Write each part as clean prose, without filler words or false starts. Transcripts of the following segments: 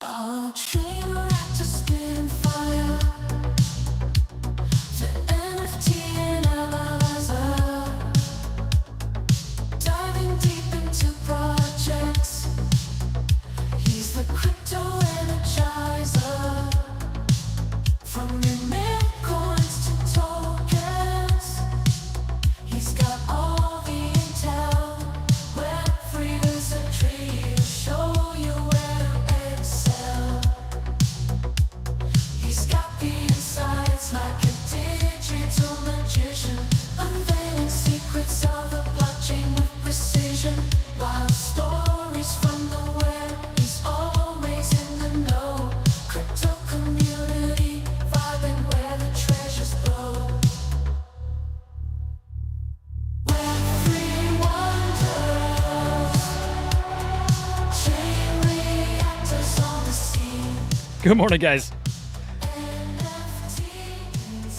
A train reactor spitting fire. The NFT analyzer, diving deep into projects. He's the crypto energizer. From your meme coins to tokens, he's got all the intel. Web3 is a tree to show you where to excel. He's got the insights like a digital magician, unveiling secrets of the blockchain with precision. Wild stories from the web, he's always in the know. Crypto community, vibing where the treasures flow. Web3 wonders, chain reactors on the scene. Good morning, guys.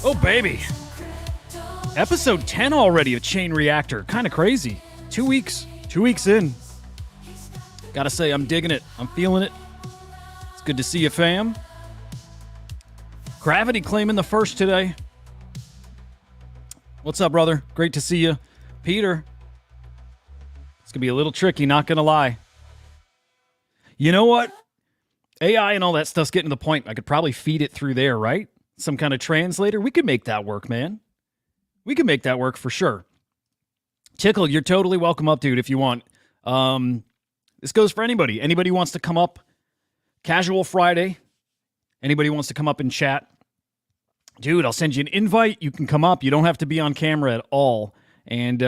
Oh, baby. Episode 10 already of Chain Reactor. Kind of crazy. 2 weeks. 2 weeks in. Gotta say, I'm digging it. I'm feeling it. It's good to see you, fam. Gravity claiming the first today. What's up, brother? Great to see you. Peter. It's gonna be a little tricky, not gonna lie. You know what? AI and all that stuff's getting to the point. I could probably feed it through there, right? Some kind of translator. We could make that work, man. We can make that work for sure. Tickle, you're totally welcome up, dude, if you want. This goes for anybody. Anybody who wants to come up. Casual Friday. Anybody who wants to come up and chat. Dude, I'll send you an invite. You can come up. You don't have to be on camera at all. And,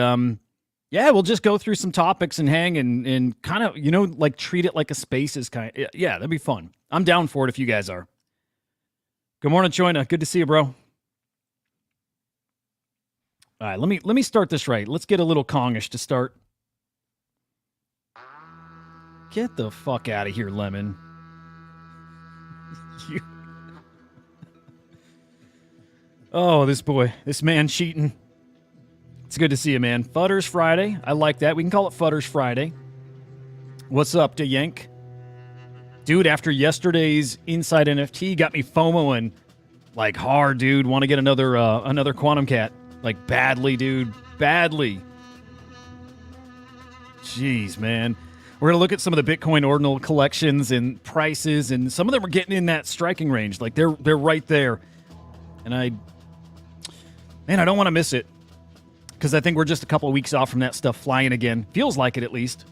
yeah, we'll just go through some topics and hang and kind of, like treat it like a Spaces kind of. Yeah, that'd be fun. I'm down for it if you guys are. Good morning, Choina. Good to see you, bro. All right, let me start this right. Let's get a little Kongish to start. Get the fuck out of here, Lemon. You... Oh, this man cheating. It's good to see you, man. Futters Friday. I like that. We can call it Futters Friday. What's up, to Yank? Dude, after yesterday's Inside NFT, got me FOMOing like hard, dude. Want to get another Quantum Cat. Like badly, dude. Badly. Jeez, man. We're going to look at some of the Bitcoin ordinal collections and prices, and some of them are getting in that striking range. Like they're right there. And I don't want to miss it. Because I think we're just a couple of weeks off from that stuff flying again. Feels like it, at least.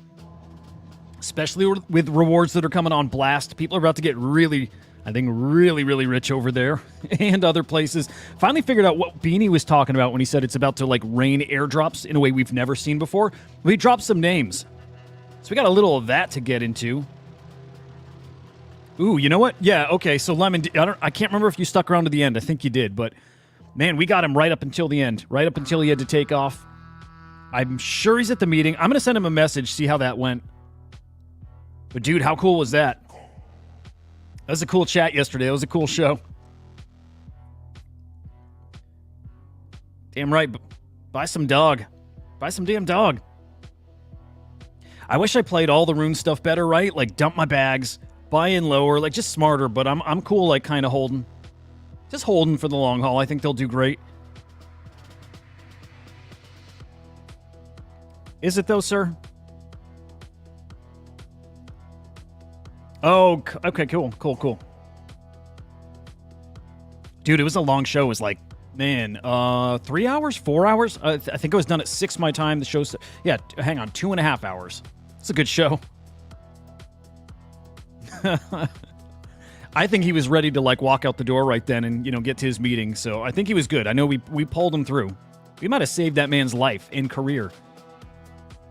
Especially with rewards that are coming on blast. People are about to get really rich over there and other places. Finally figured out what Beanie was talking about when he said it's about to, like, rain airdrops in a way we've never seen before. We dropped some names. So we got a little of that to get into. Ooh, you know what? Yeah, okay, so Lemon, I can't remember if you stuck around to the end. I think you did, but... Man, we got him right up until the end. Right up until he had to take off. I'm sure he's at the meeting. I'm going to send him a message, see how that went. But dude, how cool was that? That was a cool chat yesterday. It was a cool show. Damn right. Buy some dog. Buy some damn dog. I wish I played all the rune stuff better, right? Like dump my bags, buy in lower, like just smarter, but I'm cool like kind of holding. Just holding for the long haul. I think they'll do great. Is it though, sir? Oh, okay, cool. Dude, it was a long show. It was like, man, 3 hours, 4 hours? I think it was done at 6 my time. The show's, yeah, hang on, 2.5 hours. It's a good show. I think he was ready to, like, walk out the door right then and, get to his meeting. So I think he was good. I know we pulled him through. We might have saved that man's life and career.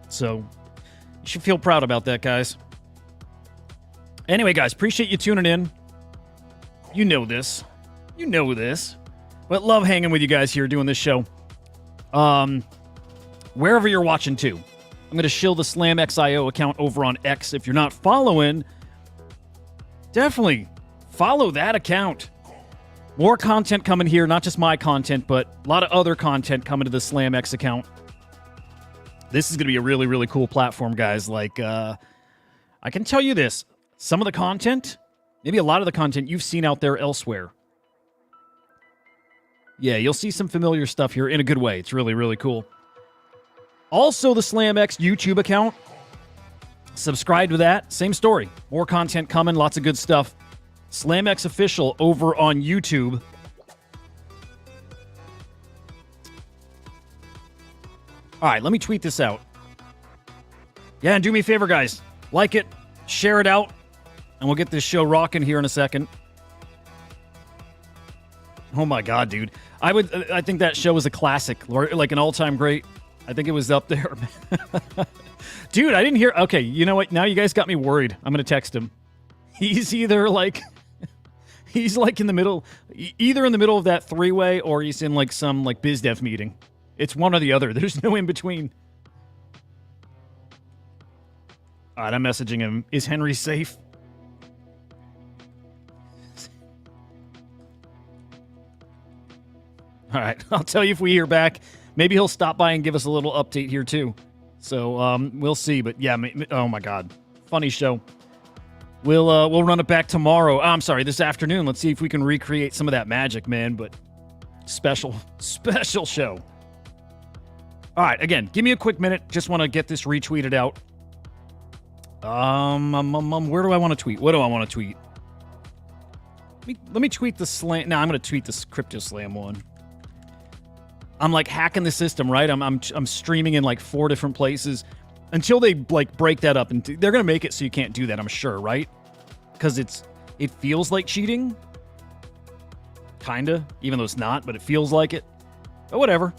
So you should feel proud about that, guys. Anyway, guys, appreciate you tuning in. You know this. But love hanging with you guys here doing this show. Wherever you're watching to. I'm going to shill the SlamX.io account over on X. If you're not following, definitely follow that account. More content coming here, not just my content, but a lot of other content coming to the SlamX account. This is going to be a really, really cool platform, guys. Like, I can tell you this. Some of the content Maybe a lot of the content you've seen out there elsewhere. Yeah, you'll see some familiar stuff here in a good way. It's really, really cool. Also, the SlamX YouTube account. Subscribe to that. Same story. More content coming. Lots of good stuff. SlamX Official over on YouTube. All right, let me tweet this out. Yeah, and do me a favor, guys. Like it, share it out, and we'll get this show rocking here in a second. Oh my God, dude. I think that show was a classic, like an all-time great. I think it was up there. Dude, I didn't hear. Okay, you know what? Now you guys got me worried. I'm going to text him. He's either like, he's like in the middle, either in the middle of that three-way or he's in like some like biz dev meeting. It's one or the other. There's no in between. All right, I'm messaging him. Is Henry safe? All right, I'll tell you if we hear back. Maybe he'll stop by and give us a little update here too. So we'll see. But yeah, oh my God, funny show. We'll run it back tomorrow. Oh, I'm sorry, this afternoon. Let's see if we can recreate some of that magic, man. But special show. All right, again, give me a quick minute. Just want to get this retweeted out. Where do I want to tweet? What do I want to tweet? Let me tweet the slam. No, I'm going to tweet this Crypto Slam one. I'm like hacking the system, right? I'm streaming in like 4 different places until they like break that up, and they're gonna make it so you can't do that. I'm sure, right? Because it feels like cheating, kinda, even though it's not, but it feels like it. But whatever.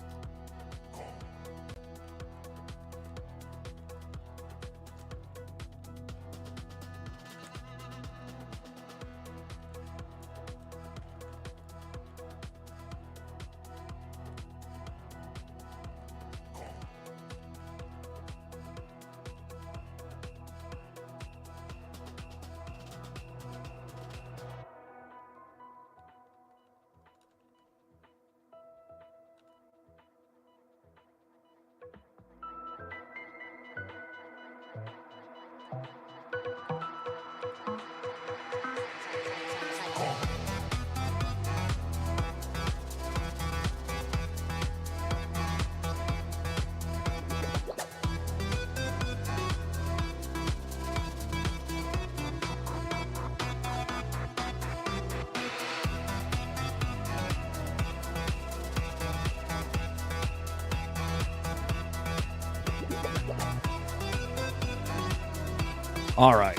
All right.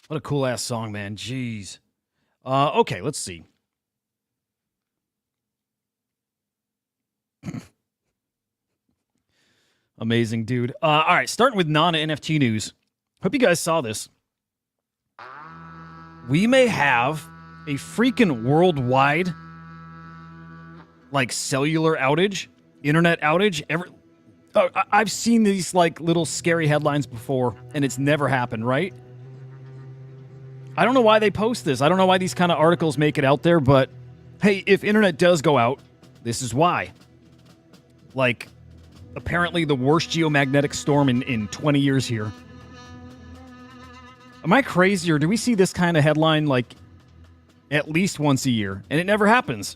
What a cool ass song, man. Jeez. Okay, let's see. Amazing, dude. All right, starting with non-NFT news. Hope you guys saw this. We may have a freaking worldwide like cellular outage, internet outage. I've seen these like little scary headlines before, and it's never happened, right? I don't know why they post this. I don't know why these kind of articles make it out there, but hey, if internet does go out, this is why. Like, apparently the worst geomagnetic storm in 20 years here. Am I crazy, or do we see this kind of headline like at least once a year, and it never happens?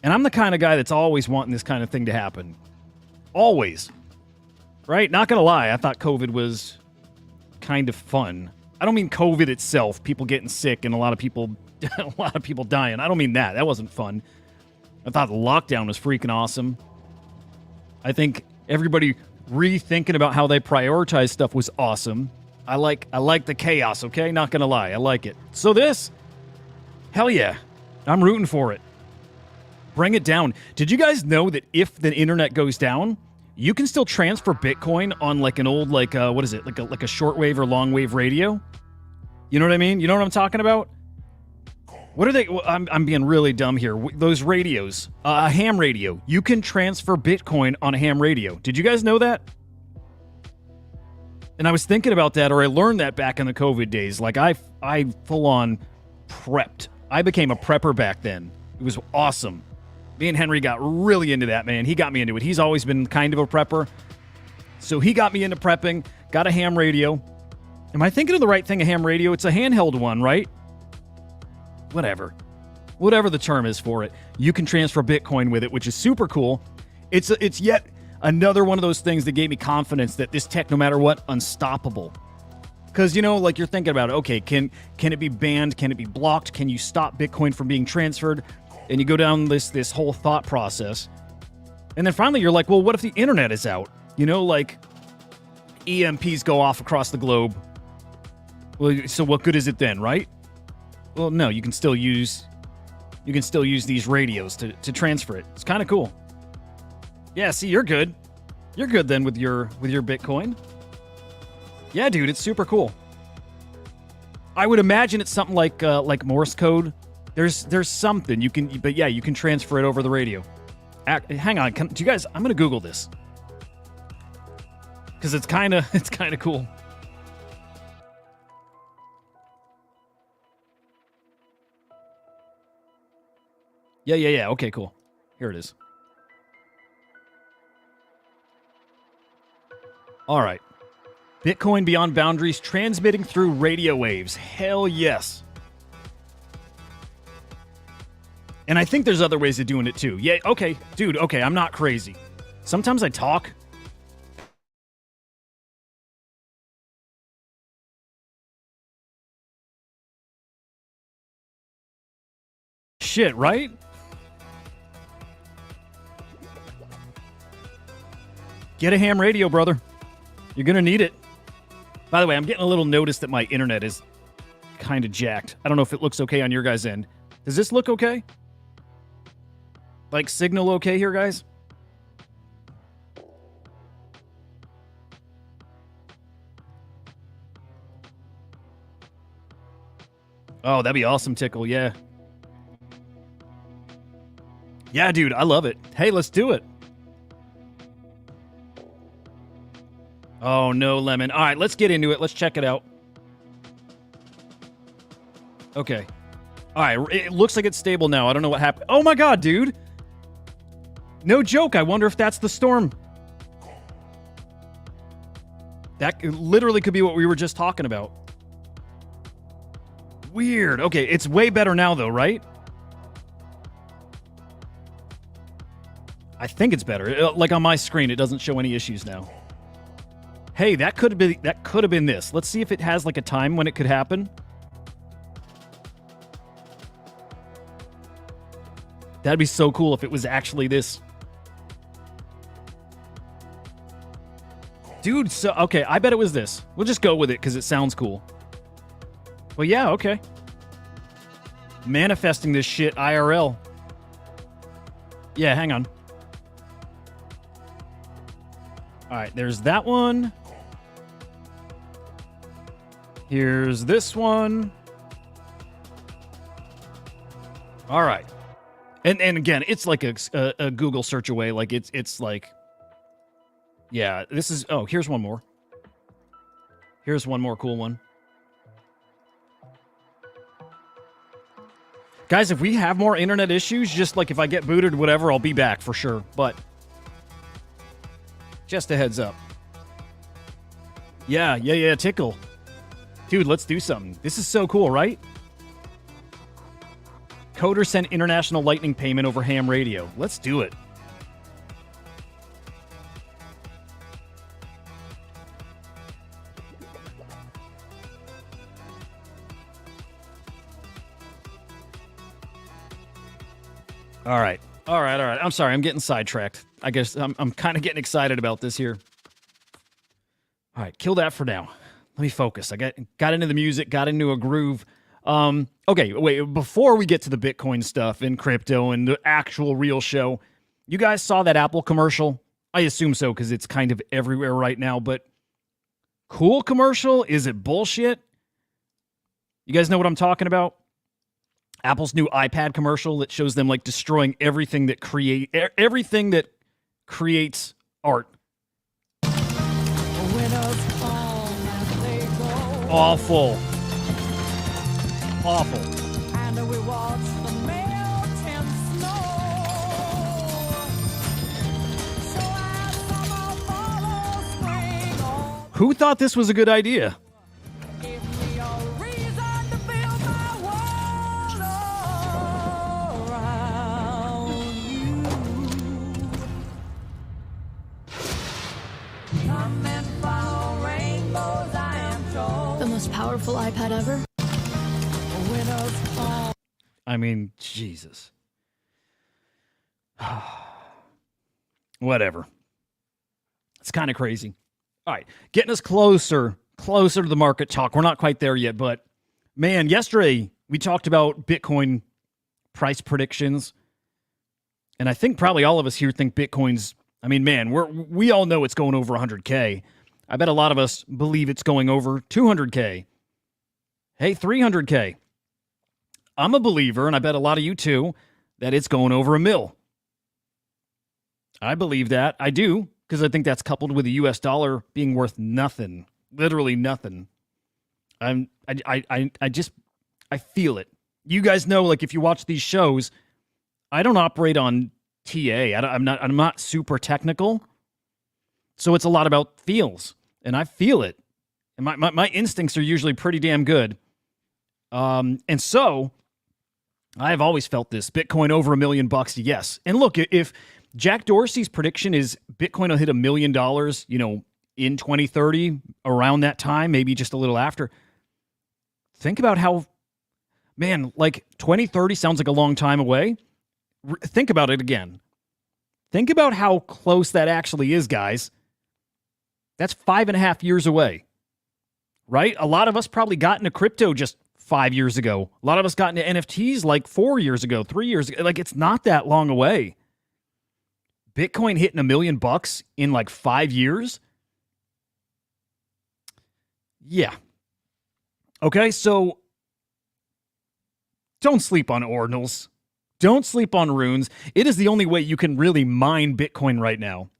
And I'm the kind of guy that's always wanting this kind of thing to happen. Always. Right? Not gonna lie, I thought COVID was kind of fun. I don't mean COVID itself, people getting sick and a lot of people dying. I don't mean that. That wasn't fun. I thought the lockdown was freaking awesome. I think everybody rethinking about how they prioritize stuff was awesome. I like the chaos, okay? Not gonna lie, I like it. So this, hell yeah. I'm rooting for it. Bring it down. Did you guys know that if the internet goes down, you can still transfer Bitcoin on like an old, like, what is it? Like a shortwave or long wave radio? You know what I mean? You know what I'm talking about? What are they? I'm being really dumb here. Those radios, a ham radio. You can transfer Bitcoin on a ham radio. Did you guys know that? And I was thinking about that, or I learned that back in the COVID days. Like I full on prepped. I became a prepper back then. It was awesome. Me and Henry got really into that, man. He got me into it. He's always been kind of a prepper. So he got me into prepping, got a ham radio. Am I thinking of the right thing, a ham radio? It's a handheld one, right? Whatever the term is for it. You can transfer Bitcoin with it, which is super cool. It's yet another one of those things that gave me confidence that this tech, no matter what, unstoppable. Because, you know, like you're thinking about, okay, can it be banned? Can it be blocked? Can you stop Bitcoin from being transferred? And you go down this whole thought process. And then finally you're like, well, what if the internet is out? You know, like EMPs go off across the globe. Well, so what good is it then, right? Well, no, you can still use these radios to transfer it. It's kind of cool. Yeah, see, you're good. You're good then with your Bitcoin. Yeah, dude, it's super cool. I would imagine it's something like Morse code. There's something you can, but yeah, you can transfer it over the radio. Hang on, do you guys? I'm gonna Google this because it's kind of cool. Yeah. Okay, cool. Here it is. All right. Bitcoin beyond boundaries, transmitting through radio waves. Hell yes. And I think there's other ways of doing it too. Yeah, okay. Dude, okay, I'm not crazy. Sometimes I talk. Shit, right? Get a ham radio, brother. You're going to need it. By the way, I'm getting a little notice that my internet is kind of jacked. I don't know if it looks okay on your guys' end. Does this look okay? Like signal okay here, guys? Oh, that'd be awesome, Tickle. Yeah. Yeah, dude, I love it. Hey, let's do it. Oh, no, Lemon. All right, let's get into it. Let's check it out. Okay. All right, it looks like it's stable now. I don't know what happened. Oh, my God, dude. No joke. I wonder if that's the storm. That literally could be what we were just talking about. Weird. Okay, it's way better now, though, right? I think it's better. Like on my screen, it doesn't show any issues now. Hey, that could have been this. Let's see if it has like a time when it could happen. That'd be so cool if it was actually this. Dude, so okay, I bet it was this. We'll just go with it because it sounds cool. Well, yeah, okay. Manifesting this shit IRL. Yeah, hang on. All right, there's that one. Here's this one. All right. And again, it's like a Google search away. Like it's like, yeah, this is, oh, here's one more. Here's one more cool one. Guys, if we have more internet issues, just like if I get booted, whatever, I'll be back for sure. But just a heads up. Yeah, Tickle. Dude, let's do something. This is so cool, right? Coder sent international lightning payment over ham radio. Let's do it. All right. I'm sorry. I'm getting sidetracked. I guess I'm kind of getting excited about this here. All right. Kill that for now. Let me focus. I got into the music, got into a groove. Okay, wait. Before we get to the Bitcoin stuff and crypto and the actual real show, you guys saw that Apple commercial? I assume so because it's kind of everywhere right now, but cool commercial? Is it bullshit? You guys know what I'm talking about? Apple's new iPad commercial that shows them like destroying everything that creates art. Awful. And we watch the melting snow. Who thought this was a good idea? The most powerful iPad ever. I mean, Jesus. Whatever. It's kind of crazy. All right, getting us closer to the market talk. We're not quite there yet, but man, yesterday we talked about Bitcoin price predictions, and I think probably all of us here think Bitcoin's. I mean, man, we all know it's going over 100K. I bet a lot of us believe it's going over 200K. Hey, 300K. I'm a believer, and I bet a lot of you too, that it's going over $1 million. I believe that. I do, because I think that's coupled with the US dollar being worth nothing. Literally nothing. I feel it. You guys know, like, if you watch these shows, I don't operate on TA. I'm not super technical. So it's a lot about feels, and I feel it. And my instincts are usually pretty damn good. And so I've always felt this. Bitcoin over $1 million, yes. And look, if Jack Dorsey's prediction is Bitcoin will hit $1 million, in 2030, around that time, maybe just a little after. Think about how, man, like 2030 sounds like a long time away. Think about it again. Think about how close that actually is, guys. That's 5.5 years away, right? A lot of us probably got into crypto just 5 years ago. A lot of us got into NFTs like 4 years ago, 3 years ago. Like, it's not that long away. Bitcoin hitting $1 million in like 5 years? Yeah. Okay, so don't sleep on ordinals. Don't sleep on runes. It is the only way you can really mine Bitcoin right now.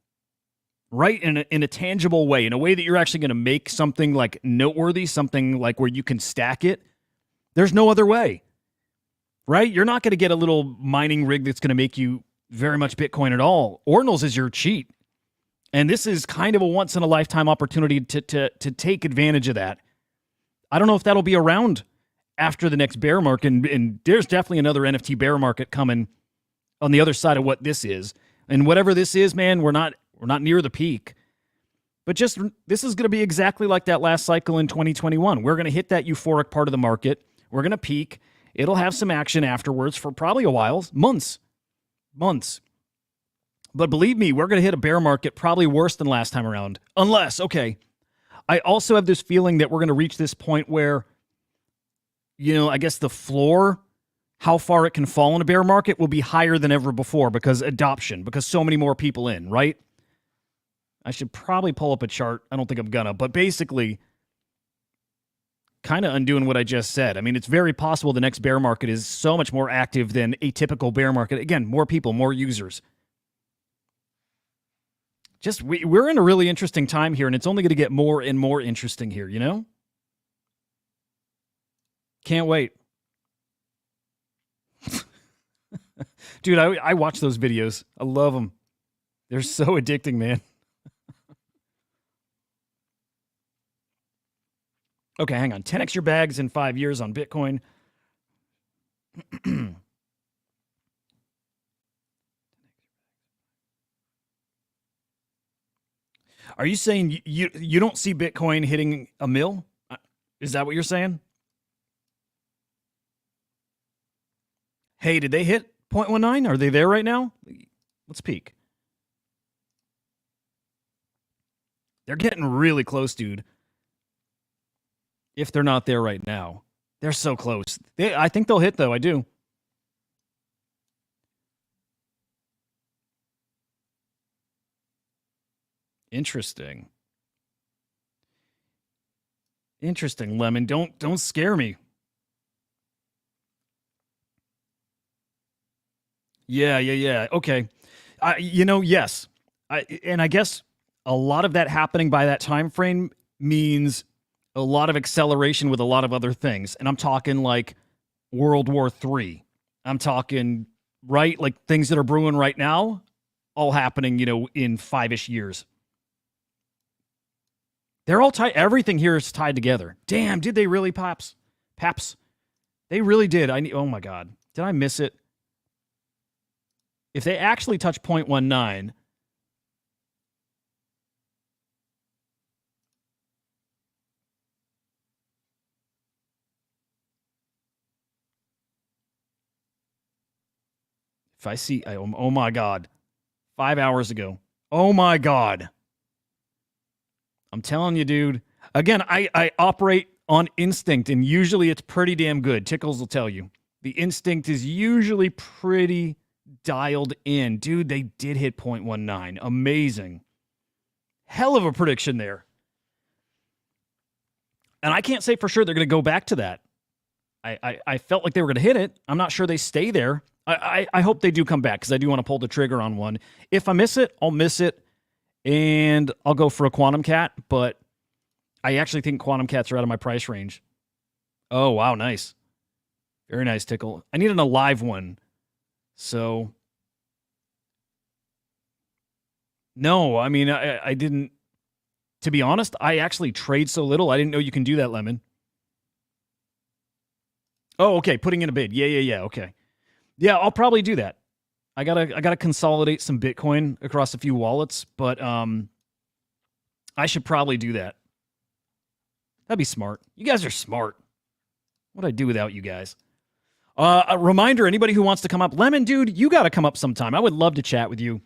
Right? In a tangible way, in a way that you're actually going to make something like noteworthy, something like where you can stack it. There's no other way. Right? You're not going to get a little mining rig that's going to make you very much Bitcoin at all. Ordinals is your cheat. And this is kind of a once-in-a-lifetime opportunity to take advantage of that. I don't know if that'll be around after the next bear market, and there's definitely another NFT bear market coming on the other side of what this is. And whatever this is, man, we're not near the peak. But just this is going to be exactly like that last cycle in 2021. We're going to hit that euphoric part of the market. We're going to peak. It'll have some action afterwards for probably a while, months. But believe me, we're going to hit a bear market probably worse than last time around. Unless, okay, I also have this feeling that we're going to reach this point where, I guess the floor, how far it can fall in a bear market will be higher than ever before because adoption, because so many more people in, right? I should probably pull up a chart. I don't think I'm gonna, but basically kind of undoing what I just said. I mean, it's very possible the next bear market is so much more active than a typical bear market. Again, more people, more users. Just, we're in a really interesting time here, and it's only going to get more and more interesting here, Can't wait. Dude, I watch those videos. I love them. They're so addicting, man. Okay, hang on. 10x your bags in 5 years on Bitcoin. Are you saying you don't see Bitcoin hitting $1 million? Is that what you're saying? Hey, did they hit 0.19? Are they there right now? Let's peek. They're getting really close, dude. If they're not there right now. They're so close. I think they'll hit, though. I do. Interesting. Interesting, Lemon. Don't scare me. Yeah. Okay. Yes. I guess a lot of that happening by that time frame means a lot of acceleration with a lot of other things. And I'm talking like World War III. I'm talking, right, like things that are brewing right now, all happening, in 5-ish years. They're all tied. Everything here is tied together. Damn, did they really, Paps? They really did. Oh my God. Did I miss it? If they actually touch 0.19, if I see, oh my God, 5 hours ago. Oh my God. I'm telling you, dude. Again, I operate on instinct, and usually it's pretty damn good. Tickles will tell you. The instinct is usually pretty dialed in. Dude, they did hit 0.19. Amazing. Hell of a prediction there. And I can't say for sure they're going to go back to that. I felt like they were going to hit it. I'm not sure they stay there. I hope they do come back because I do want to pull the trigger on one. If I miss it, I'll miss it, and I'll go for a Quantum Cat, but I actually think Quantum Cats are out of my price range. Oh, wow, nice. Very nice, Tickle. I need an alive one. So, no, I mean, I didn't. To be honest, I actually trade so little, I didn't know you can do that, Lemon. Oh, okay, putting in a bid. Yeah, okay. Yeah, I'll probably do that. I gotta consolidate some Bitcoin across a few wallets, but I should probably do that. That'd be smart. You guys are smart. What'd I do without you guys? A reminder, anybody who wants to come up, Lemon, dude, you got to come up sometime. I would love to chat with you.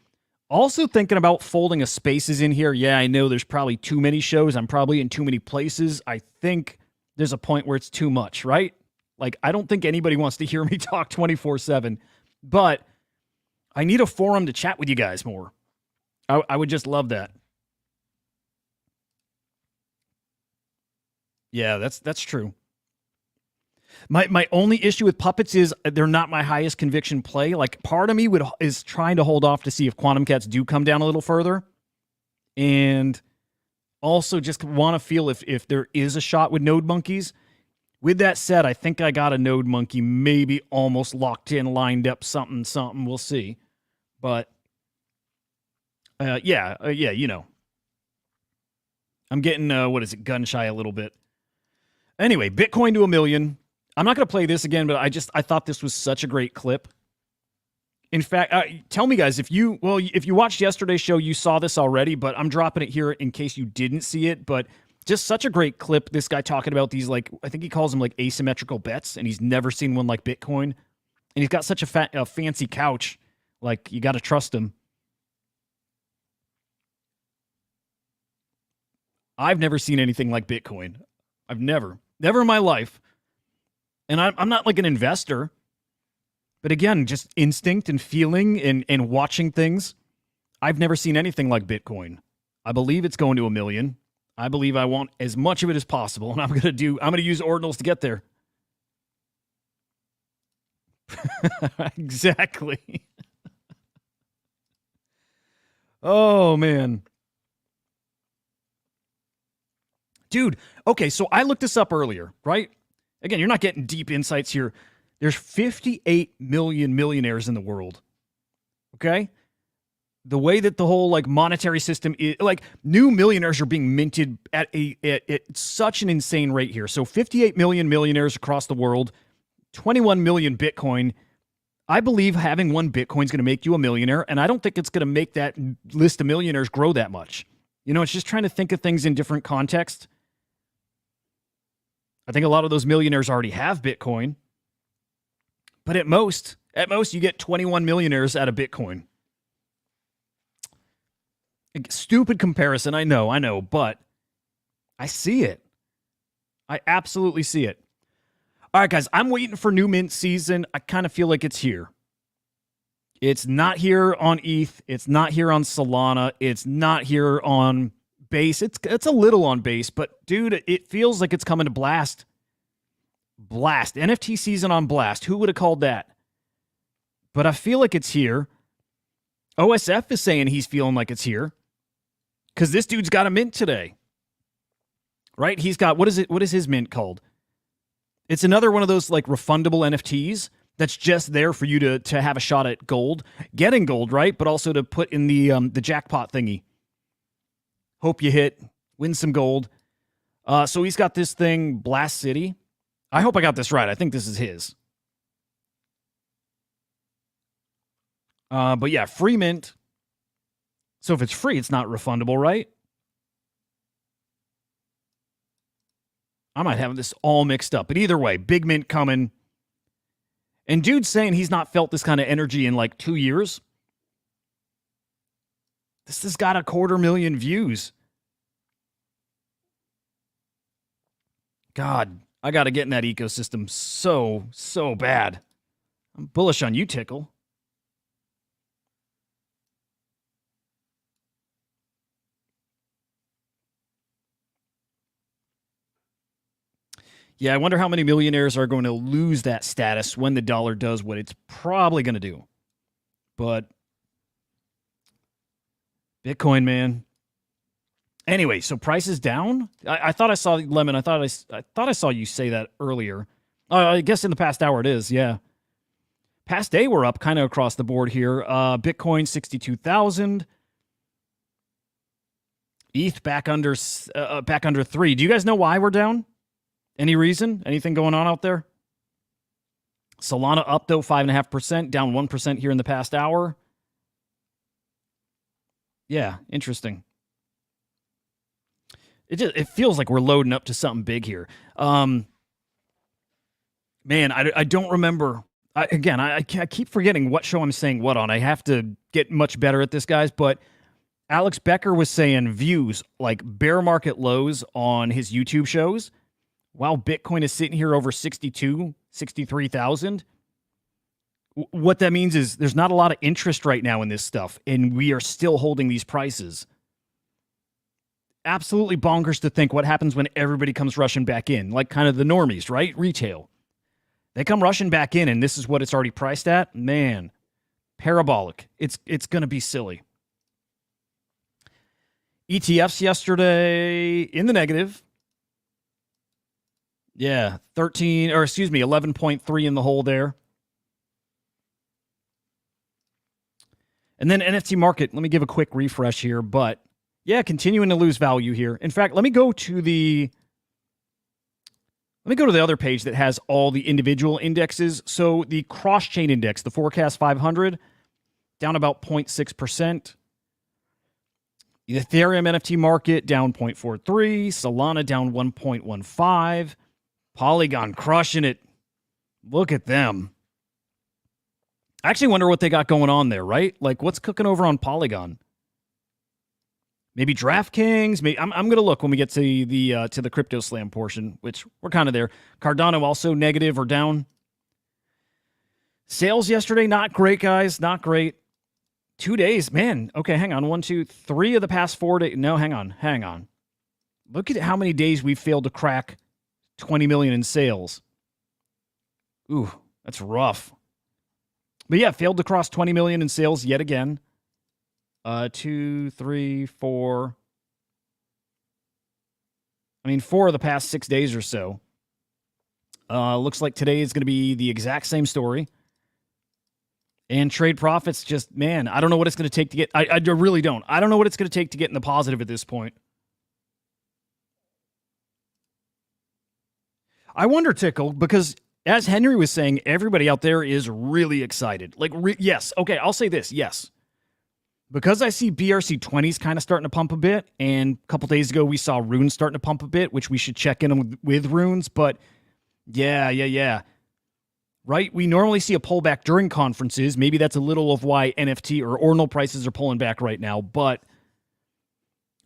Also thinking about folding a Spaces in here. Yeah, I know there's probably too many shows. I'm probably in too many places. I think there's a point where it's too much, right? Like, I don't think anybody wants to hear me talk 24/7, but I need a forum to chat with you guys more. I would just love that. Yeah, that's true. My only issue with puppets is they're not my highest conviction play. Like, part of me is trying to hold off to see if Quantum Cats do come down a little further, and also just want to feel if there is a shot with Node Monkeys. With that said, I think I got a Node Monkey maybe almost locked in, lined up, something. We'll see. But yeah, you know, I'm getting gun shy a little bit. Anyway, Bitcoin to 1 million. I'm not going to play this again, but I thought this was such a great clip. In fact, tell me, guys, if you watched yesterday's show, you saw this already, but I'm dropping it here in case you didn't see it. But just such a great clip. This guy talking about these, like, I think he calls them like asymmetrical bets, and he's never seen one like Bitcoin. And he's got such a fancy couch. Like, you got to trust him. I've never seen anything like Bitcoin. I've never in my life. And I'm not like an investor. But again, just instinct and feeling and watching things. I've never seen anything like Bitcoin. I believe it's going to 1 million. I believe I want as much of it as possible. And I'm going to use ordinals to get there. Exactly. Oh, man. Dude, okay, so I looked this up earlier, right? Again, you're not getting deep insights here. There's 58 million millionaires in the world, okay? The way that the whole, like, monetary system is, like, new millionaires are being minted at such an insane rate here. So 58 million millionaires across the world, 21 million Bitcoin. I believe having one Bitcoin is going to make you a millionaire, and I don't think it's going to make that list of millionaires grow that much. You know, it's just trying to think of things in different context. I think a lot of those millionaires already have Bitcoin. But at most, you get 21 millionaires out of Bitcoin. Stupid comparison, I know, but I see it. I absolutely see it. All right, guys, I'm waiting for new mint season. I kind of feel like it's here. It's not here on ETH. It's not here on Solana. It's not here on Base. It's a little on Base, but dude, it feels like it's coming to Blast. Blast. NFT season on Blast. Who would have called that? But I feel like it's here. OSF is saying he's feeling like it's here. Because this dude's got a mint today. Right? He's got, what is his mint called? It's another one of those, like, refundable NFTs that's just there for you to have a shot at gold. Getting gold, right? But also to put in the jackpot thingy. Hope you hit win some gold. So he's got this thing, Blast City. I hope I got this right. I think this is his. But yeah, free mint. So if it's free, it's not refundable, right? I might have this all mixed up. But either way, big mint coming. And dude's saying he's not felt this kind of energy in like 2 years. This has got 250,000 views. God, I got to get in that ecosystem so bad. I'm bullish on you, Tickle. Yeah, I wonder how many millionaires are going to lose that status when the dollar does what it's probably going to do. But Bitcoin, man. Anyway, so price is down. I thought I saw Lemon. I thought I saw you say that earlier. I guess in the past hour it is. Yeah. Past day we're up kind of across the board here. Bitcoin 62,000. ETH back under 3. Do you guys know why we're down? Any reason? Anything going on out there? Solana up though 5.5%, down 1% here in the past hour. Yeah, interesting. It feels like we're loading up to something big here. Man, I don't remember. I keep forgetting what show I'm saying what on. I have to get much better at this, guys. But Alex Becker was saying views like bear market lows on his YouTube shows, while Bitcoin is sitting here over 63,000. What that means is there's not a lot of interest right now in this stuff, and we are still holding these prices. Absolutely bonkers to think what happens when everybody comes rushing back in, like kind of the normies, right? Retail. They come rushing back in, and this is what it's already priced at. Man, parabolic. It's going to be silly. ETFs yesterday in the negative. Yeah, 11.3 in the hole there. And then NFT market, let me give a quick refresh here, but yeah, continuing to lose value here. In fact, let me go to the other page that has all the individual indexes. So the cross-chain index, the Forecast 500, down about 0.6%. The Ethereum NFT market down 0.43, Solana down 1.15, Polygon crushing it. Look at them. I actually wonder what they got going on there, right? Like, what's cooking over on Polygon? Maybe DraftKings. Maybe I'm going to look when we get to the Crypto Slam portion, which we're kind of there. Cardano also negative or down. Sales yesterday, not great, guys. Not great. 2 days, man. Okay, hang on. 1, 2, 3 of the past 4 days. No, hang on. Look at how many days we've failed to crack 20 million in sales. Ooh, that's rough. But yeah, failed to cross 20 million in sales yet again. 2, 3, 4. I mean, 4 of the past 6 days or so. Looks like today is going to be the exact same story. And trade profits just, man, I don't know what it's going to take to get. I really don't. I don't know what it's going to take to get in the positive at this point. I wonder, Tickle, because as Henry was saying, everybody out there is really excited. Like, yes. Okay, I'll say this. Yes. Because I see BRC20s kind of starting to pump a bit, and a couple days ago we saw Runes starting to pump a bit, which we should check in with Runes, but yeah. Right? We normally see a pullback during conferences. Maybe that's a little of why NFT or ordinal prices are pulling back right now, but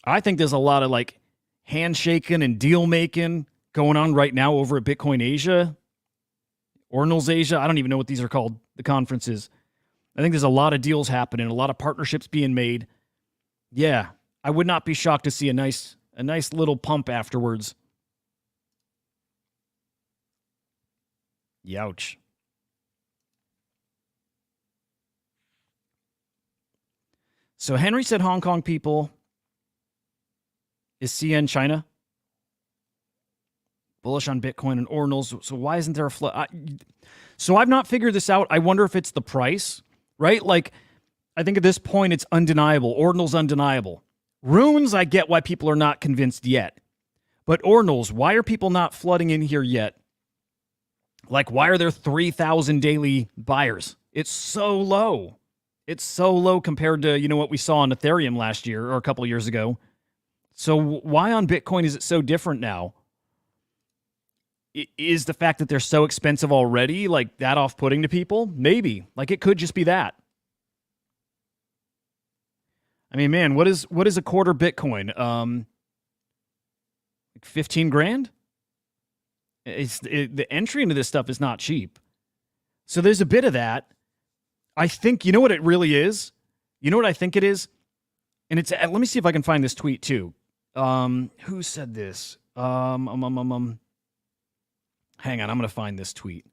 I think there's a lot of like handshaking and deal making going on right now over at Bitcoin Asia, Ordinals Asia. I don't even know what these are called, the conferences. I think there's a lot of deals happening, a lot of partnerships being made. Yeah, I would not be shocked to see a nice little pump afterwards. Youch. So Henry said Hong Kong people. Is CN China? Bullish on Bitcoin and ordinals. So why isn't there a flood? So I've not figured this out. I wonder if it's the price, right? Like, I think at this point it's undeniable. Ordinal's undeniable. Runes, I get why people are not convinced yet. But ordinals, why are people not flooding in here yet? Like, why are there 3,000 daily buyers? It's so low. It's so low compared to, what we saw on Ethereum last year or a couple of years ago. So why on Bitcoin is it so different now? Is the fact that they're so expensive already, like, that off-putting to people? Maybe. Like, it could just be that. I mean, man, what is a quarter Bitcoin? Like 15 grand? The entry into this stuff is not cheap. So there's a bit of that. I think, you know what it really is? You know what I think it is? And it's, let me see if I can find this tweet too. Who said this? Hang on, I'm going to find this tweet.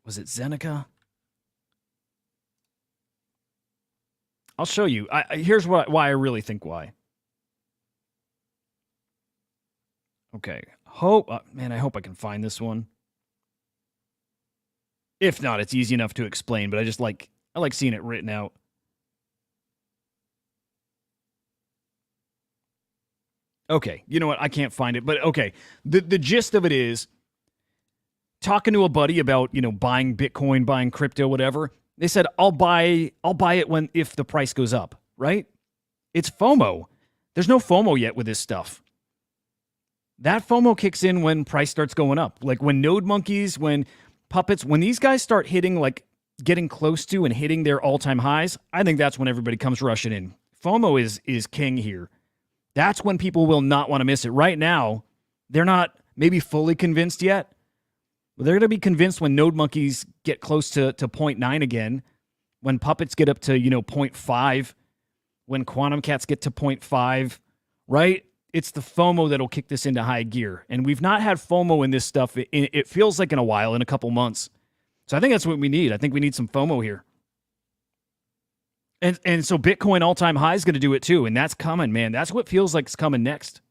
Was it Zeneca? I'll show you. Here's why I really think why. Okay. Man, I hope I can find this one. If not, it's easy enough to explain, but I like seeing it written out. Okay, you know what? I can't find it, but okay. The gist of it is talking to a buddy about, buying Bitcoin, buying crypto, whatever. They said, I'll buy it if the price goes up, right? It's FOMO. There's no FOMO yet with this stuff. That FOMO kicks in when price starts going up. Like when node monkeys, when puppets, when these guys start hitting, like getting close to and hitting their all-time highs, I think that's when everybody comes rushing in. FOMO is king here. That's when people will not want to miss it. Right now, they're not maybe fully convinced yet. But they're going to be convinced when node monkeys get close to 0.9 again, when puppets get up to, 0.5, when quantum cats get to 0.5, right? It's the FOMO that'll kick this into high gear. And we've not had FOMO in this stuff. It feels like in a while, in a couple months. So I think that's what we need. I think we need some FOMO here. And so Bitcoin all-time high is going to do it too. And that's coming, man. That's what feels like is coming next.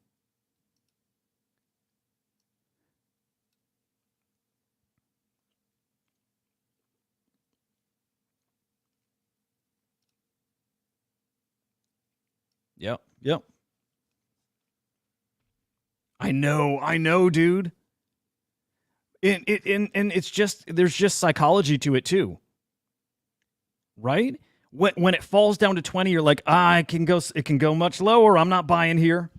Yep. I know, dude. And it's just, there's just psychology to it too. Right? When it falls down to 20, you're like, it can go much lower. I'm not buying here.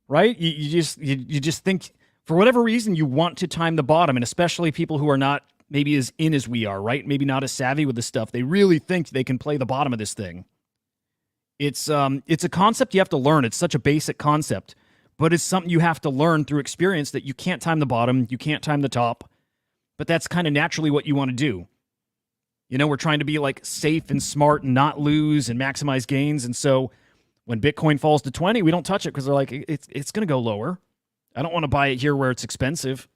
Right? You just think, for whatever reason, you want to time the bottom, and especially people who are not maybe as in as we are, right? Maybe not as savvy with this stuff. They really think they can play the bottom of this thing. It's a concept you have to learn. It's such a basic concept, but it's something you have to learn through experience, that you can't time the bottom, you can't time the top, but that's kind of naturally what you want to do. We're trying to be like safe and smart and not lose and maximize gains. And so when Bitcoin falls to 20, we don't touch it because they're like, it's going to go lower. I don't want to buy it here where it's expensive.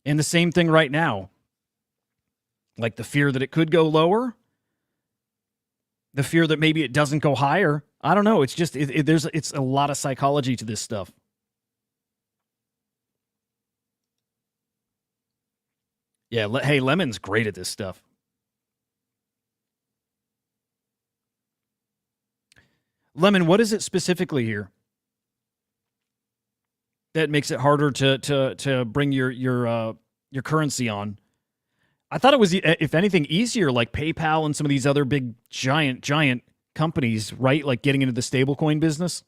And the same thing right now. Like the fear that it could go lower, the fear that maybe it doesn't go higher. I don't know. It's just, it's a lot of psychology to this stuff. Yeah, hey, Lemon's great at this stuff. Lemon, what is it specifically here that makes it harder to bring your currency on? I thought it was, if anything, easier, like PayPal and some of these other big giant companies, right? Like getting into the stablecoin business.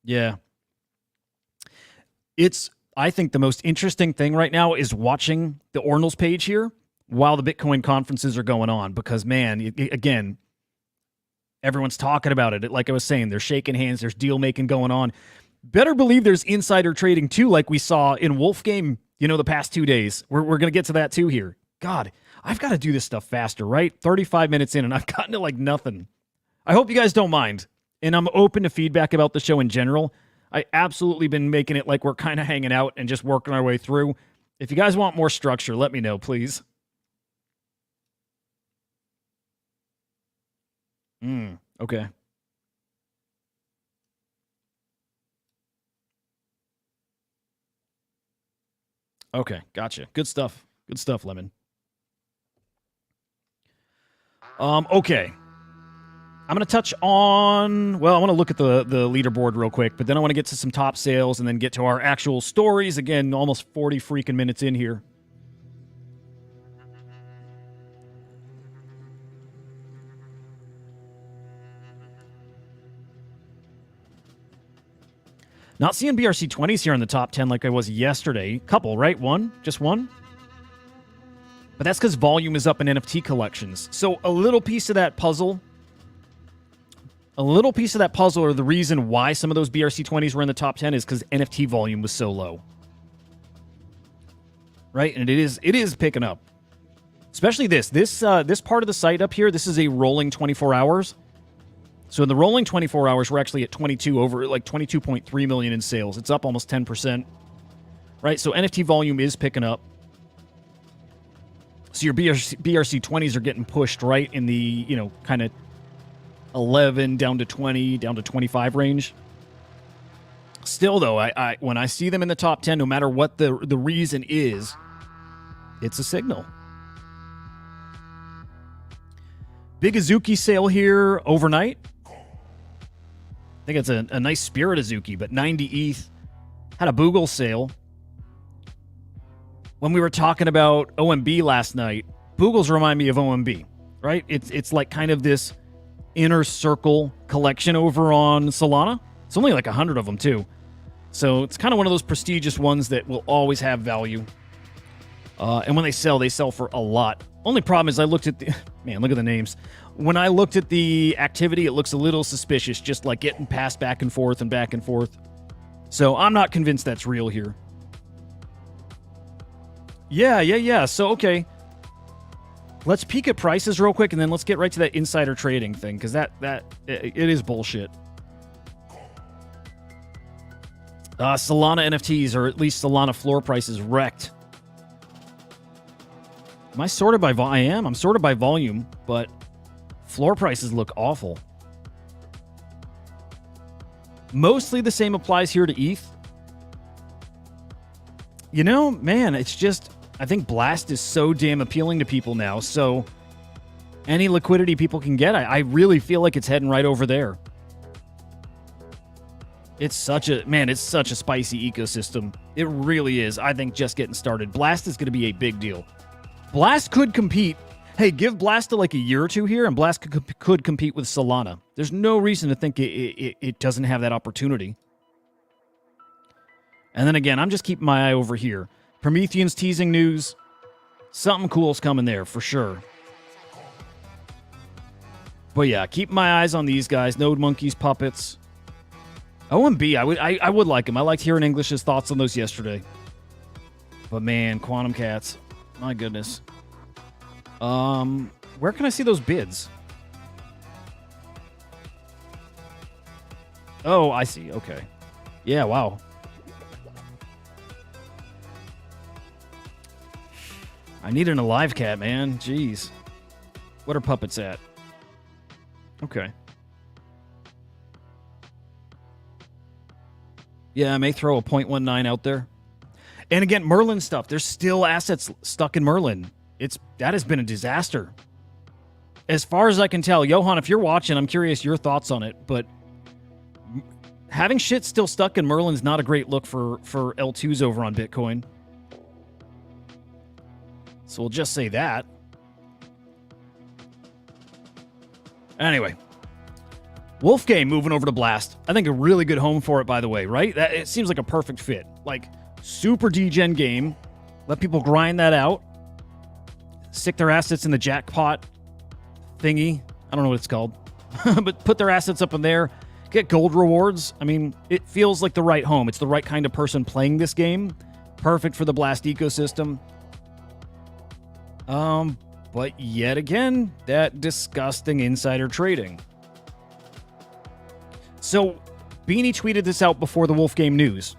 Yeah. I think the most interesting thing right now is watching the Ordinals page here while the Bitcoin conferences are going on, because, man, again, everyone's talking about it. Like I was saying, they're shaking hands. There's deal making going on. Better believe there's insider trading too, like we saw in Wolf Game, the past 2 days. We're going to get to that too here. God, I've got to do this stuff faster, right? 35 minutes in and I've gotten to like nothing. I hope you guys don't mind. And I'm open to feedback about the show in general. I absolutely been making it like we're kind of hanging out and just working our way through. If you guys want more structure, let me know, please. Okay. Okay, gotcha. Good stuff. Good stuff, Lemon. Okay. I'm going to touch on, well, I want to look at the leaderboard real quick, but then I want to get to some top sales and then get to our actual stories. Again, almost 40 freaking minutes in here. Not seeing BRC20s here in the top 10 like I was yesterday. Couple, right? One? Just one? But that's because volume is up in NFT collections. So a little piece of that puzzle... or the reason why some of those BRC20s were in the top 10 is because NFT volume was so low. Right? And it is picking up. Especially this part of the site up here, this is a rolling 24 hours. So in the rolling 24 hours, we're actually at 22.3 million in sales. It's up almost 10%. Right? So NFT volume is picking up. So your BRC20s are getting pushed right in the, kind of 11 down to 20 down to 25 range. Still though, I when I see them in the top 10, no matter what the reason is, it's a signal. Big Azuki sale here overnight. I think it's a nice Spirit Azuki, but 90 ETH. Had a Boogle sale. When we were talking about OMB last night, Boogles remind me of OMB, right? It's like kind of this inner circle collection over on Solana. It's only like 100 of them too. So it's kind of one of those prestigious ones that will always have value. And when they sell for a lot. Only problem is I looked at the... Man, look at the names. When I looked at the activity, it looks a little suspicious, just like getting passed back and forth and back and forth. So I'm not convinced that's real here. Yeah. So, okay. Let's peek at prices real quick, and then let's get right to that insider trading thing, because it is bullshit. Solana NFTs, or at least Solana floor prices, wrecked. Am I sorted by volume? I am. I'm sorted by volume, but floor prices look awful. Mostly the same applies here to ETH. Man, it's just... I think Blast is so damn appealing to people now, so any liquidity people can get, I really feel like it's heading right over there. It's such a spicy ecosystem. It really is. I think just getting started. Blast is going to be a big deal. Blast could compete. Hey, give Blast like a year or two here, and Blast could compete with Solana. There's no reason to think it doesn't have that opportunity. And then again, I'm just keeping my eye over here. Promethean's teasing news. Something cool's coming there for sure. But yeah, keep my eyes on these guys. Node Monkeys, Puppets. OMB, I would like him. I liked hearing English's thoughts on those yesterday. But man, Quantum Cats. My goodness. Where can I see those bids? Oh, I see. Okay. Yeah, wow. I need an Alive Cat, man. Jeez. What are Puppets at? Okay. Yeah, I may throw a 0.19 out there. And again, Merlin stuff. There's still assets stuck in Merlin. That has been a disaster. As far as I can tell, Johan, if you're watching, I'm curious your thoughts on it, but having shit still stuck in Merlin's not a great look for L2s over on Bitcoin. So we'll just say that. Anyway. Wolfgame moving over to Blast. I think a really good home for it, by the way, right? It seems like a perfect fit. Like, super degen game. Let people grind that out. Stick their assets in the jackpot thingy. I don't know what it's called. But put their assets up in there. Get gold rewards. I mean, it feels like the right home. It's the right kind of person playing this game. Perfect for the Blast ecosystem. But yet again, that disgusting insider trading. So, Beanie tweeted this out before the Wolfgame news.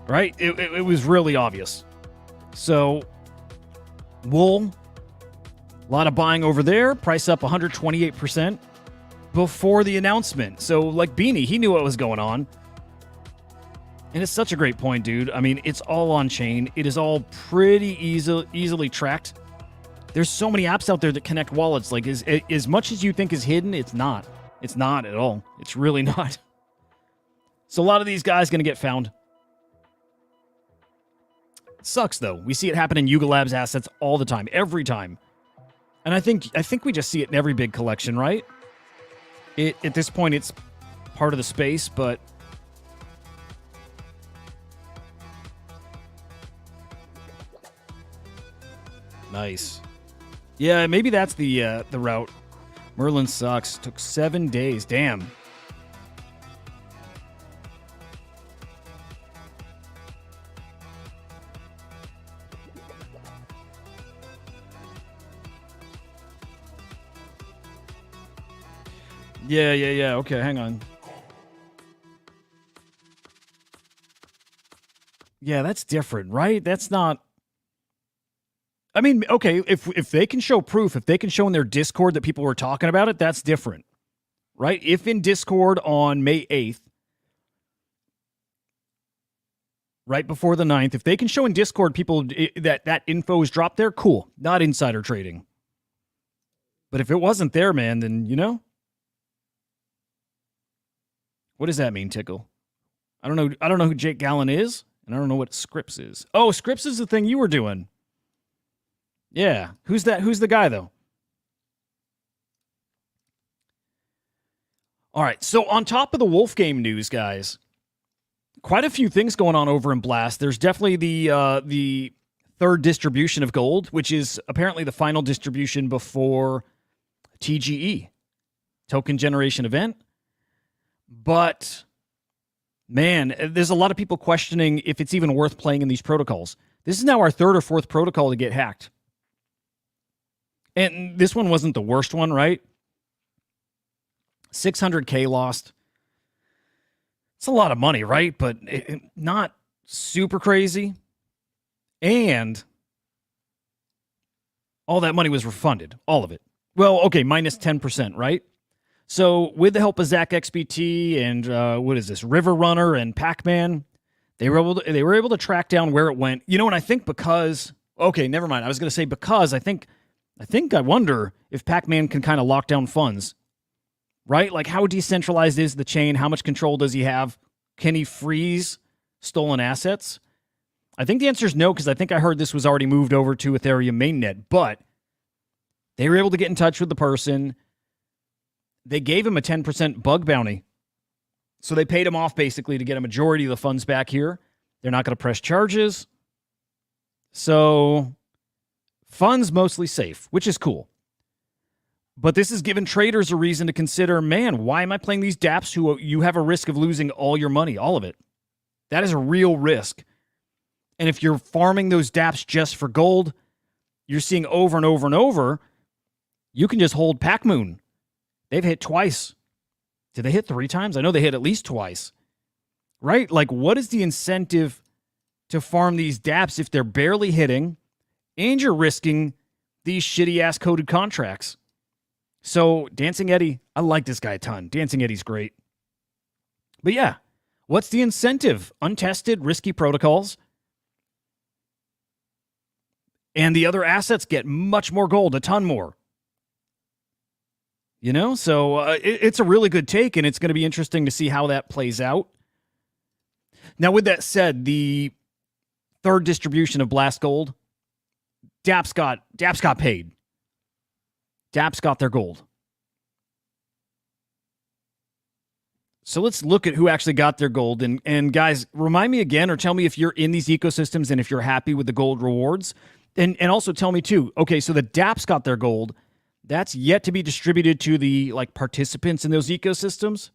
Right? It was really obvious. So, Wool, a lot of buying over there. Price up 128% before the announcement. So, like Beanie, he knew what was going on. And it's such a great point, dude. I mean, it's all on chain. It is all pretty easily tracked. There's so many apps out there that connect wallets. Like, as much as you think is hidden, it's not. It's not at all. It's really not. So a lot of these guys going to get found. Sucks, though. We see it happen in Yuga Labs assets all the time, every time. And I think we just see it in every big collection, right? At this point, it's part of the space, but... Nice. Yeah, maybe that's the route. Merlin sucks. Took 7 days. Damn. Yeah. Okay, hang on. Yeah, that's different, right? That's not... I mean, okay, if they can show proof, if they can show in their Discord that people were talking about it, that's different, right? If in Discord on May 8th, right before the 9th, if they can show in Discord people that info is dropped there, cool. Not insider trading. But if it wasn't there, man, then, you know? What does that mean, Tickle? I don't know who Jake Gallen is, and I don't know what Scripps is. Oh, Scripps is the thing you were doing. Yeah. Who's that? Who's the guy, though? All right. So on top of the Wolf Game news, guys, quite a few things going on over in Blast. There's definitely the third distribution of gold, which is apparently the final distribution before TGE, token generation event. But, man, there's a lot of people questioning if it's even worth playing in these protocols. This is now our third or fourth protocol to get hacked. And this one wasn't the worst one, right? 600K lost. It's a lot of money, right? But not super crazy. And all that money was refunded. All of it. Well, okay, minus 10%, right? So with the help of Zach XBT and what is this, River Runner and Pac-Man, they were able to track down where it went. You know, and I think because... Okay, never mind. I was going to say because I wonder if Pac-Man can kind of lock down funds, right? Like, how decentralized is the chain? How much control does he have? Can he freeze stolen assets? I think the answer is no, because I think I heard this was already moved over to Ethereum mainnet, but they were able to get in touch with the person. They gave him a 10% bug bounty. So they paid him off, basically, to get a majority of the funds back here. They're not going to press charges. So... funds mostly safe, which is cool. But this has given traders a reason to consider, man, why am I playing these dApps who you have a risk of losing all your money, all of it? That is a real risk. And if you're farming those dApps just for gold, you're seeing over and over and over, you can just hold Pac-Moon. They've hit twice. Did they hit 3 times? I know they hit at least twice. Right? Like, what is the incentive to farm these dApps if they're barely hitting and you're risking these shitty-ass coded contracts? So, Dancing Eddie, I like this guy a ton. Dancing Eddie's great. But yeah, what's the incentive? Untested, risky protocols. And the other assets get much more gold, a ton more. You know? So, it's a really good take, and it's going to be interesting to see how that plays out. Now, with that said, the third distribution of Blast Gold, dApps got paid. dApps got their gold. So let's look at who actually got their gold. And guys, remind me again or tell me if you're in these ecosystems and if you're happy with the gold rewards. And also tell me too, okay, so the dApps got their gold. That's yet to be distributed to the participants in those ecosystems.